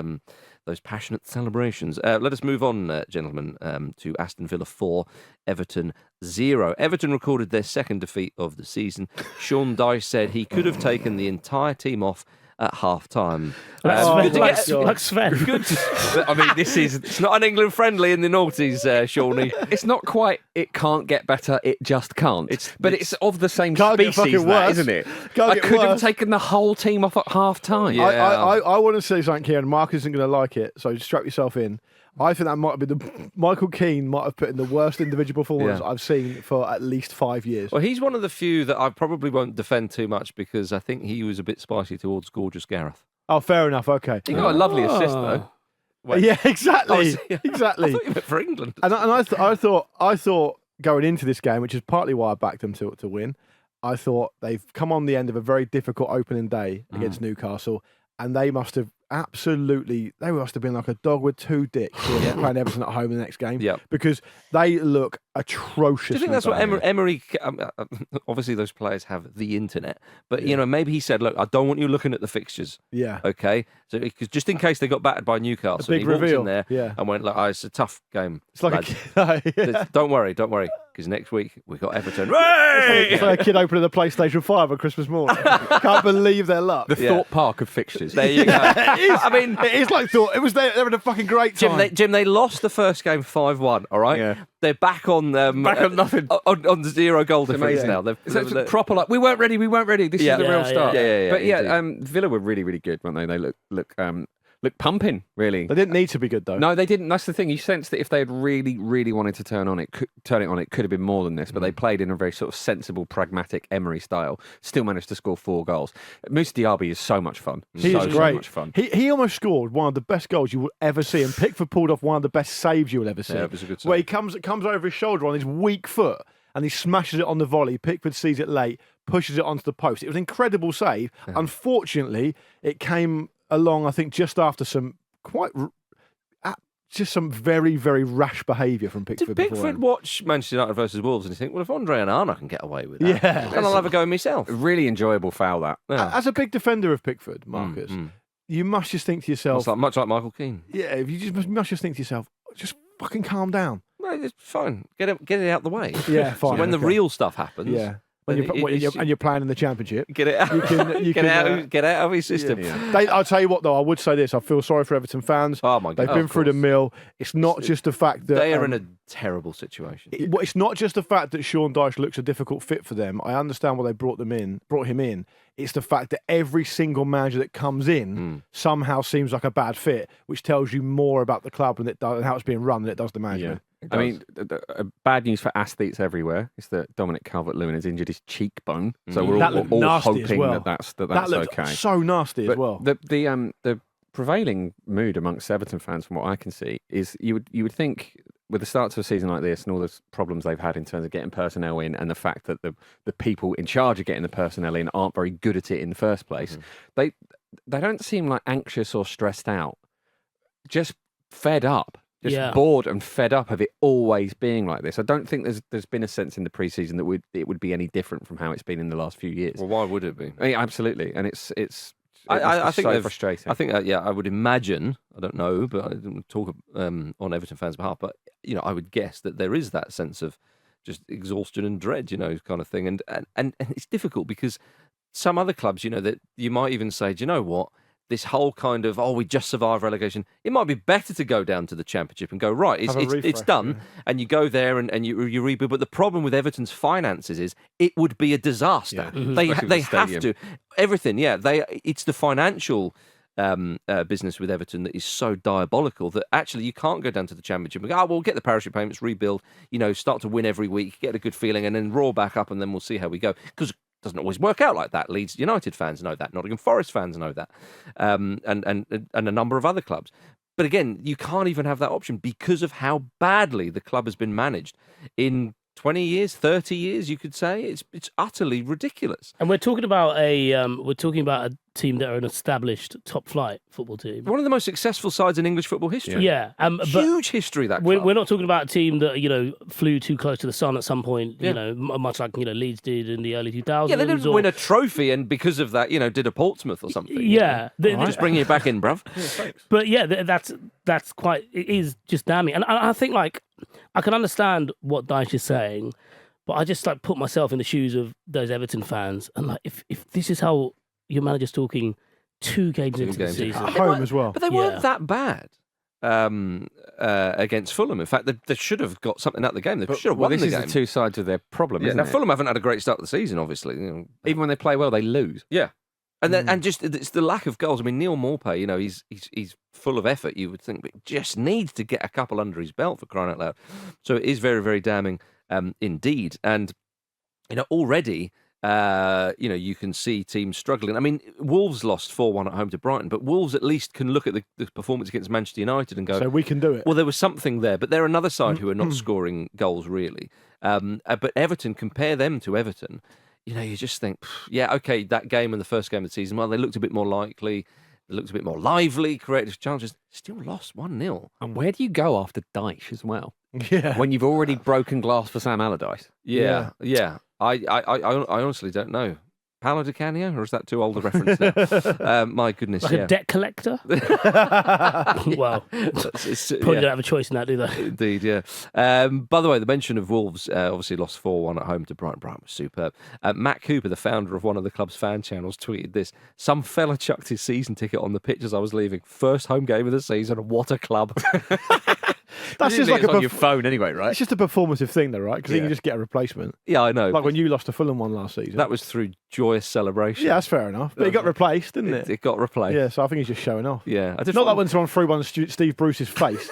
passionate celebrations. Let us move on, gentlemen, to Aston Villa 4, Everton 0. Everton recorded their second defeat of the season. Sean Dyche said he could have taken the entire team off at half-time. Good to get... Like Sven. Good. I mean, it's not an England friendly in the noughties, Shawnee. It's not quite. It can't get better. It just can't. It's of the same Can't get species, fucking that, worse. isn't it? Can't I get could have worse. taken the whole team off at half time. Yeah. I want to say something here, and Mark isn't going to like it, so strap yourself in. I think that might have been Michael Keane might have put in the worst individual performance I've seen for at least 5 years. Well, he's one of the few that I probably won't defend too much because I think he was a bit spicy towards gorgeous Gareth. Oh, fair enough. Okay. He got a lovely assist though. Wait. Yeah, exactly. I Exactly. thought you meant for England. And I thought going into this game, which is partly why I backed them to win, I thought they've come on the end of a very difficult opening day against Newcastle, and they must have been like a dog with two dicks playing Everton at home in the next game. Yeah. Because they look atrocious. Do you think that's what Emery? Obviously, those players have the internet, but maybe he said, "Look, I don't want you looking at the fixtures." Yeah. Okay, so because just in case they got battered by Newcastle, big he walked reveal. in there Yeah. and went, "Look, it's a tough game. It's like lads. Don't worry, because next week we got Everton." it's like a kid opening the PlayStation 5 on Christmas morning. Can't believe their luck. The Thorpe Park of fixtures. There you go. I mean, it is like thought. It was they were in a fucking great time. Jim, they lost the first game 5-1. All right, Yeah. They're back on nothing. on 0 goal difference amazing. now. It's proper like we weren't ready. This Yeah. is the real Yeah, start. yeah. But indeed. Villa were really, really good, weren't they? They look pumping, really. They didn't need to be good though. No, they didn't. That's the thing. You sense that if they had really, really wanted to turn it on, it could have been more than this. But they played in a very sort of sensible, pragmatic Emery style. Still managed to score 4 goals. Moussa Diaby is so much fun. He is great. So much fun. He almost scored one of the best goals you will ever see, and Pickford pulled off one of the best saves you will ever see. Yeah, it was a good save. Where he comes over his shoulder on his weak foot, and he smashes it on the volley. Pickford sees it late, pushes it onto the post. It was an incredible save. Yeah. Unfortunately, it came along, I think, just after some some very, very rash behaviour from Pickford. Did Pickford watch Manchester United versus Wolves and you think, well, if Andre Onana can get away with that, Yeah. then I'll have a go myself. A really enjoyable foul, that. Yeah. As a big defender of Pickford, Marcus, you must just think to yourself, Much like Michael Keane. yeah, you must just think to yourself, just fucking calm down. No, it's fine. Get it out the way. Yeah, fine. So when the okay. real stuff happens, Yeah. When then you're playing in the Championship. get it out. Get out of your system. Yeah. I'll tell you what, though, I would say this. I feel sorry for Everton fans. Oh, my God. They've been Of through the course. mill. It's not just the fact that... They are in a terrible situation. It's not just the fact that Sean Dyche looks a difficult fit for them. I understand why they brought him in. It's the fact that every single manager that comes in somehow seems like a bad fit, which tells you more about the club and how it's being run than it does the management. I mean, bad news for athletes everywhere is that Dominic Calvert-Lewin has injured his cheekbone. So we're That all looked nasty as hoping well. that's That looked okay. so nasty But as well. The prevailing mood amongst Everton fans, from what I can see, is you would think with the start to a season like this and all the problems they've had in terms of getting personnel in and the fact that the people in charge of getting the personnel in aren't very good at it in the first place, they don't seem like anxious or stressed out, just fed up. just bored and fed up of it always being like this. I don't think there's been a sense in the pre-season that it would be any different from how it's been in the last few years. Well, why would it be? Absolutely, and it's I think so frustrating. I think I would imagine. I don't know, but I didn't talk on Everton fans' behalf. But I would guess that there is that sense of just exhaustion and dread, kind of thing. And it's difficult because some other clubs, that you might even say, do you know what? This whole kind of, we just survived relegation. It might be better to go down to the Championship and go, right, it's done. Yeah. And you go there and you rebuild. But the problem with Everton's finances is it would be a disaster. Yeah. They have to. Everything, it's the financial business with Everton that is so diabolical that actually you can't go down to the Championship and go, we'll get the parachute payments, rebuild, start to win every week, get a good feeling, and then roar back up, and then we'll see how we go. Because doesn't always work out like that. Leeds United fans know that. Nottingham Forest fans know that. And a number of other clubs. But again, you can't even have that option because of how badly the club has been managed in 20 years, 30 years, you could say. It's utterly ridiculous. And we're talking about a team that are an established top flight football team. One of the most successful sides in English football history. Yeah. Huge history, that club. We're not talking about a team that, flew too close to the sun at some point, much like, Leeds did in the early 2000s. Yeah, they didn't win a trophy and because of that, did a Portsmouth or something. Yeah. Just bringing it back in, bruv. But that's quite, it is just damning. And I think, I can understand what Dyche is saying, but I just put myself in the shoes of those Everton fans, and if this is how your manager's talking 2 games into the season, at home as well, but they weren't that bad against Fulham. In fact, they should have got something out of the game. They should have won the game. This is the two sides of their problem. Isn't now it? Fulham haven't had a great start to the season, obviously. Even when they play well, they lose. Yeah. And then, and just it's the lack of goals. I mean, Neil Maupay, he's full of effort, you would think, but just needs to get a couple under his belt, for crying out loud. So it is very, very damning indeed. And already, you can see teams struggling. I mean, Wolves lost 4-1 at home to Brighton, but Wolves at least can look at the performance against Manchester United and go, so we can do it. Well, there was something there, but they're another side who are not scoring goals really. But Everton, compare them to Everton. You just think, okay, that game and the first game of the season, well, they looked a bit more likely, they looked a bit more lively, creative challenges, still lost 1-0. And where do you go after Dyche as well? Yeah. When you've already broken glass for Sam Allardyce? Yeah. I honestly don't know. Paolo Di Canio, or is that too old a reference now? My goodness, a debt collector? Well, probably don't have a choice in that, do they? Indeed, yeah. By the way, the mention of Wolves obviously lost 4-1 at home to Brighton. Brighton was superb. Matt Cooper, the founder of one of the club's fan channels, tweeted this. Some fella chucked his season ticket on the pitch as I was leaving. First home game of the season. What a club. That's just like on your phone anyway, right? It's just a performative thing, though, right? Because you can just get a replacement. Yeah, I know. Like when you lost to Fulham one last season. That was through joyous celebration. Yeah, that's fair enough. But it got replaced, didn't it? It got replaced. Yeah, so I think he's just showing off. Yeah. Not that when someone threw one Steve Bruce's face.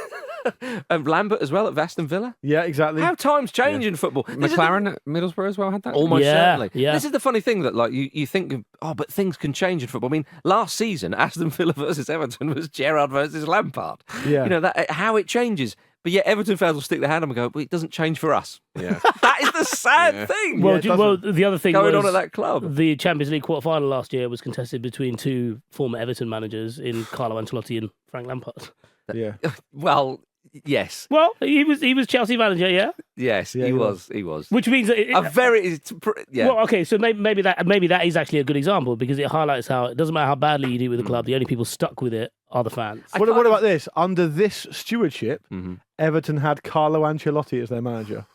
And Lambert as well at Aston Villa. Yeah, exactly. How times change in football. McLaren at Middlesbrough as well had that. Almost certainly. Yeah. This is the funny thing that you think, but things can change in football. I mean, last season, Aston Villa versus Everton was Gerrard versus Lampard. Yeah. How it changes. But yet Everton fans will stick their hand up and go, well, it doesn't change for us. Yeah. That is the sad thing. Well, the other thing going was on at that club. The Champions League quarter-final last year was contested between 2 former Everton managers in Carlo Ancelotti and Frank Lampard. Yeah. Well, yes. Well, he was Chelsea manager, yeah? Yes, he was. He was. Which means that Well, okay, so maybe that is actually a good example because it highlights how it doesn't matter how badly you do with the club, the only people stuck with it are the fans. What about this? Under this stewardship, Everton had Carlo Ancelotti as their manager.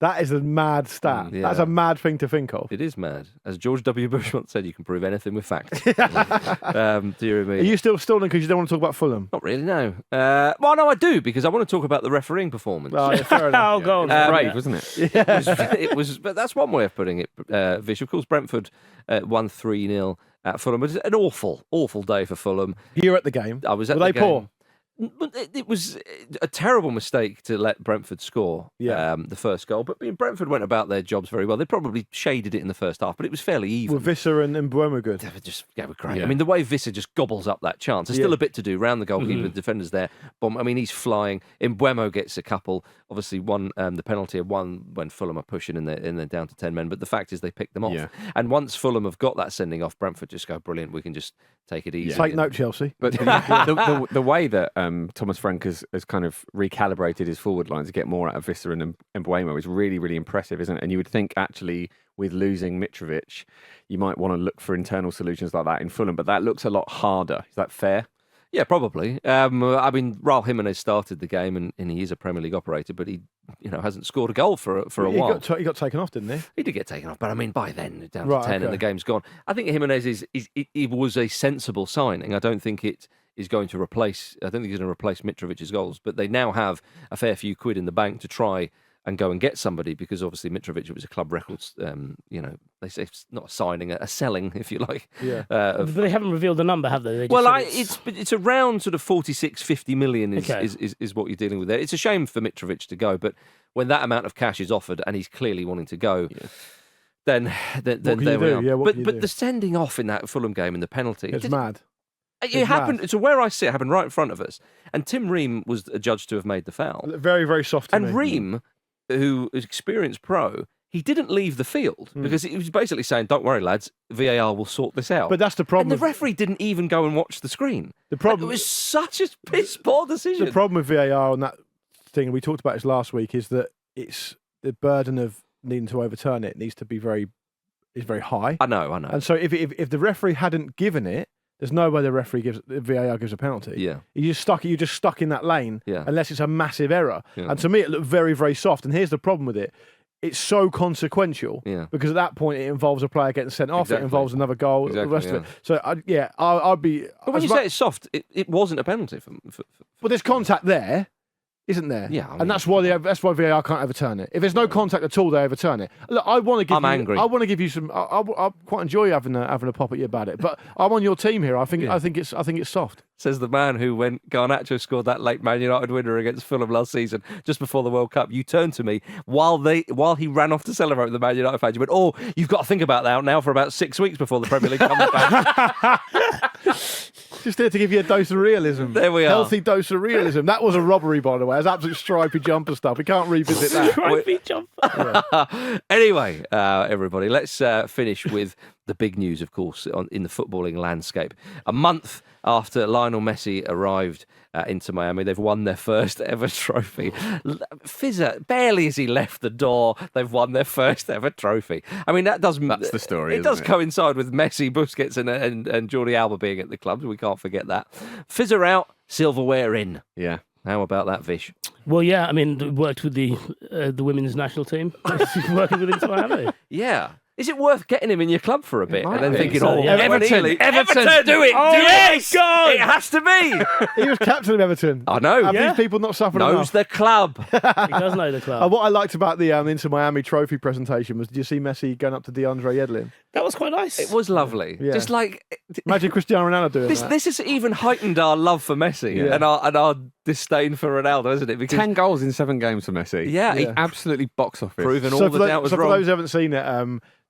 That is a mad stat. That's a mad thing to think of. It is mad. As George W. Bush once said, you can prove anything with facts. Dear me. Are you still stalling because you don't want to talk about Fulham? Not really, no. Well, no, I do, because I want to talk about the refereeing performance. Oh, yeah, fair enough. Go on. Brave, wasn't it? It was, but that's one way of putting it, Vish. Of course, Brentford won 3-0 at Fulham. It was an awful day for Fulham. You were at the game. I was at the game. Were they poor? It was a terrible mistake to let Brentford score the first goal. But Brentford went about their jobs very well. They probably shaded it in the first half, but it was fairly even. Were Visser and Mbeumo good? They were great. Yeah. I mean, the way Visser just gobbles up that chance. There's still a bit to do round the goalkeeper. The defenders there. I mean, he's flying. Mbeumo gets a couple. Obviously, one the penalty of one when Fulham are pushing and they're down to 10 men. But the fact is, they picked them off. Yeah. And once Fulham have got that sending off, Brentford just go, brilliant. We can just take it easy. Take note, Chelsea. But the way that Thomas Frank has kind of recalibrated his forward line to get more out of Visser and Mbeumo is really, really impressive, isn't it? And you would think actually with losing Mitrovic, you might want to look for internal solutions like that in Fulham, but that looks a lot harder. Is that fair? Yeah, probably. I mean, Raul Jimenez started the game, and he is a Premier League operator, but he, hasn't scored a goal for a while. He got taken off, didn't he? He did get taken off, but I mean, by then down to 10, and the game's gone. I think Jimenez it was a sensible signing. I don't think it is going to replace. I don't think he's going to replace Mitrovic's goals, but they now have a fair few quid in the bank to try and go and get somebody, because obviously Mitrovic, it was a club records, they say it's not a signing, a selling, if you like. Yeah. But they haven't revealed the number, have they? It's around sort of 46, 50 million is what you're dealing with there. It's a shame for Mitrovic to go, but when that amount of cash is offered and he's clearly wanting to go, then there we are. Yeah, but the sending off in that Fulham game and the penalty, it's mad. It happened. Mad. So where I sit happened right in front of us, and Tim Ream was adjudged to have made the foul. Very, very soft. And Ream, who is experienced pro, he didn't leave the field because he was basically saying, "Don't worry, lads, VAR will sort this out." But that's the problem. And the referee didn't even go and watch the screen. The problem it was such a piss poor decision. The problem with VAR on that thing, and we talked about this last week, is that it's the burden of needing to overturn it needs to be very high. I know. And so if the referee hadn't given it, there's no way the VAR gives a penalty. Yeah. You're just stuck in that lane unless it's a massive error. Yeah. And to me, it looked very, very soft. And here's the problem with it. It's so consequential because at that point it involves a player getting sent off. It involves another goal, the rest of it. So, I'd be... But when you say it's soft, it wasn't a penalty. Well, there's contact there, isn't there? Yeah. I mean, and that's why VAR can't overturn it. If there's no contact at all, they overturn it. Look, I'm angry. I want to give you some... I quite enjoy having a pop at you about it. But I'm on your team here. I think it's soft. Says the man who, when Garnacho scored that late Man United winner against Fulham last season, just before the World Cup, you turned to me while he ran off to celebrate with the Man United fans. You went, "Oh, you've got to think about that now for about 6 weeks before the Premier League comes back." Just here to give you a dose of realism. There we are. Healthy dose of realism. That was a robbery, by the way. It was absolute stripy jumper stuff. We can't revisit that. Stripy jumper. Anyway, everybody, let's finish with the big news, of course, in the footballing landscape. A month after Lionel Messi arrived into Miami, they've won their first ever trophy. Fizzer, barely as he left the door, they've won their first ever trophy. I mean, that's the story. It does coincide with Messi, Busquets, and Jordi Alba being at the club. We can't forget that. Fizzer out, silverware in. Yeah. How about that, Vish? Well, yeah. I mean, worked with the women's national team. Working with Inter Miami. Yeah. Is it worth getting him in your club for a bit and then thinking, Everton, do it, yes, God, it has to be. He was captain of Everton. I know. Have these people not suffered Knows enough? the club. He does know the club. What I liked about the Inter Miami trophy presentation was, did you see Messi going up to DeAndre Yedlin? That was quite nice. It was lovely. Yeah. Just like imagine Cristiano Ronaldo doing that. This has even heightened our love for Messi and our disdain for Ronaldo, isn't it? Because 10 goals in 7 games for Messi. Yeah. He absolutely box office. Proven all the doubt was wrong. For those who haven't seen it,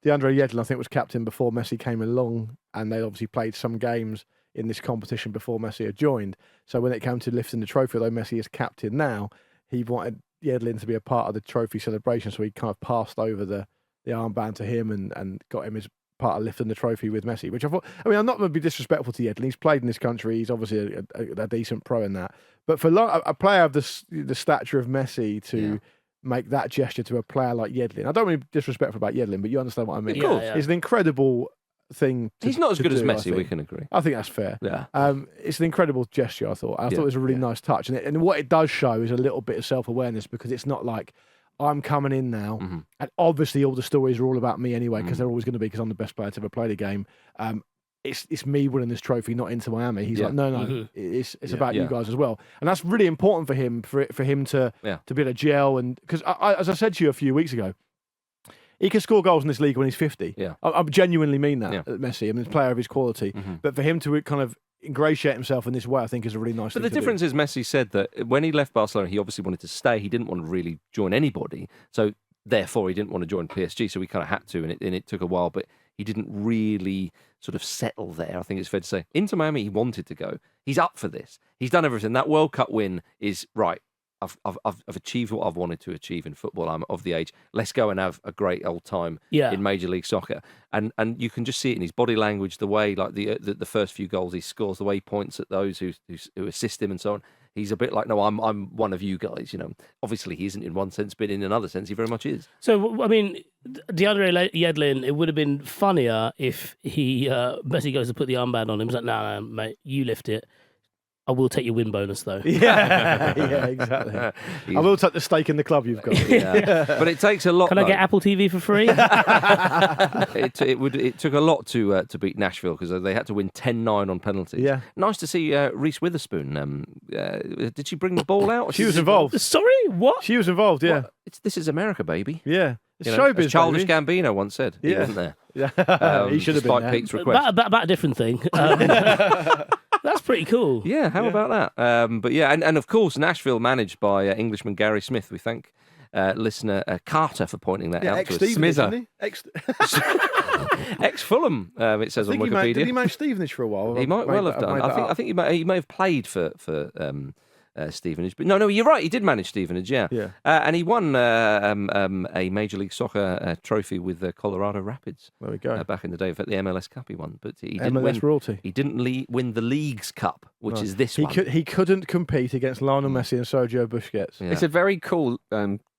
DeAndre Yedlin, I think, was captain before Messi came along, and they obviously played some games in this competition before Messi had joined. So when it came to lifting the trophy, although Messi is captain now, he wanted Yedlin to be a part of the trophy celebration, so he kind of passed over the armband to him and got him as part of lifting the trophy with Messi, which I thought, I mean, I'm not going to be disrespectful to Yedlin. He's played in this country. He's obviously a decent pro in that. But for a player of the stature of Messi to make that gesture to a player like Yedlin, I don't mean disrespectful about Yedlin, but you understand what I mean. Of course. It's an incredible thing. He's not as good as Messi, we can agree. I think that's fair. Yeah. It's an incredible gesture, I thought. I thought it was a really nice touch. And what it does show is a little bit of self-awareness, because it's not like, I'm coming in now, and obviously all the stories are all about me anyway, because they're always going to be, because I'm the best player to ever play the game. It's me winning this trophy, not Inter Miami. He's like, no, it's about you guys as well, and that's really important for him, for him to be able to gel. And because as I said to you a few weeks ago, he can score goals in this league when he's 50. Yeah, I genuinely mean that. Messi, I mean, he's a player of his quality, but for him to kind of ingratiate himself in this way, I think is a really nice thing. But the difference is, Messi said that when he left Barcelona, he obviously wanted to stay. He didn't want to really join anybody, so therefore he didn't want to join PSG. So he kind of had to, and it took a while, but he didn't really sort of settle there. I think it's fair to say. Into Miami, he wanted to go. He's up for this. He's done everything. That World Cup win is right. I've achieved what I've wanted to achieve in football. I'm of the age. Let's go and have a great old time in Major League Soccer. And you can just see it in his body language, the way, like the first few goals he scores, the way he points at those who assist him and so on. he's a bit like, no, I'm one of you guys. You know, obviously he isn't in one sense, but in another sense he very much is. So I mean, DeAndre Yedlin, it would have been funnier if he Messi goes to put the armband on him. He's like, no, mate, you lift it. I will take your win bonus, though. Yeah, exactly. I will take the stake in the club you've got. Yeah. But it takes a lot. Can I get Apple TV for free? It took a lot to beat Nashville because they had to win 10-9 on penalties. Yeah. Nice to see Reese Witherspoon. Did she bring the ball out? She was involved. Sorry, what? She was involved, yeah. This is America, baby. Yeah. It's You know, showbiz, as Childish baby. Gambino once said. He wasn't there. Yeah. He should have been despite there. Pete's request. About a different thing. That's pretty cool. Yeah, how about that? But yeah, and of course, Nashville managed by Englishman Gary Smith. We thank listener Carter for pointing that out to us. Ex-Stevenage, Ex-Fulham, it says on Wikipedia. Did he manage Stevenage for a while? He might well have done. I think he may have played for Stevenage. But no, you're right. He did manage Stevenage, yeah. And he won a Major League Soccer trophy with Colorado Rapids. There we go. Back in the day, in fact, the MLS Cup he won, but he didn't MLS royalty. He didn't win the League's Cup, which is this one. He couldn't compete against Lionel Messi and Sergio Busquets. It's a very cool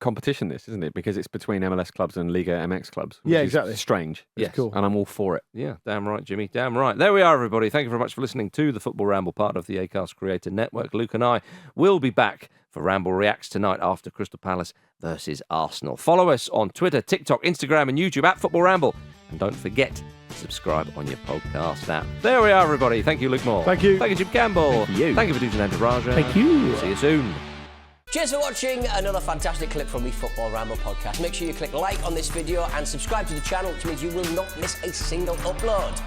competition, this, isn't it? Because it's between MLS clubs and Liga MX clubs. Which is strange. Yes. Cool. And I'm all for it. Yeah, damn right, Jimmy. Damn right. There we are, everybody. Thank you very much for listening to the Football Ramble, part of the Acast Creator Network. Luke and I will be back for Ramble Reacts tonight after Crystal Palace versus Arsenal. Follow us on Twitter, TikTok, Instagram and YouTube at Football Ramble. And don't forget to subscribe on your podcast app. There we are, everybody. Thank you, Luke Moore. Thank you. Thank you, Jim Campbell. Thank you. Thank you for doing Andy Raja. Thank you. See you soon. Cheers for watching another fantastic clip from the Football Ramble podcast. Make sure you click like on this video and subscribe to the channel, which means you will not miss a single upload.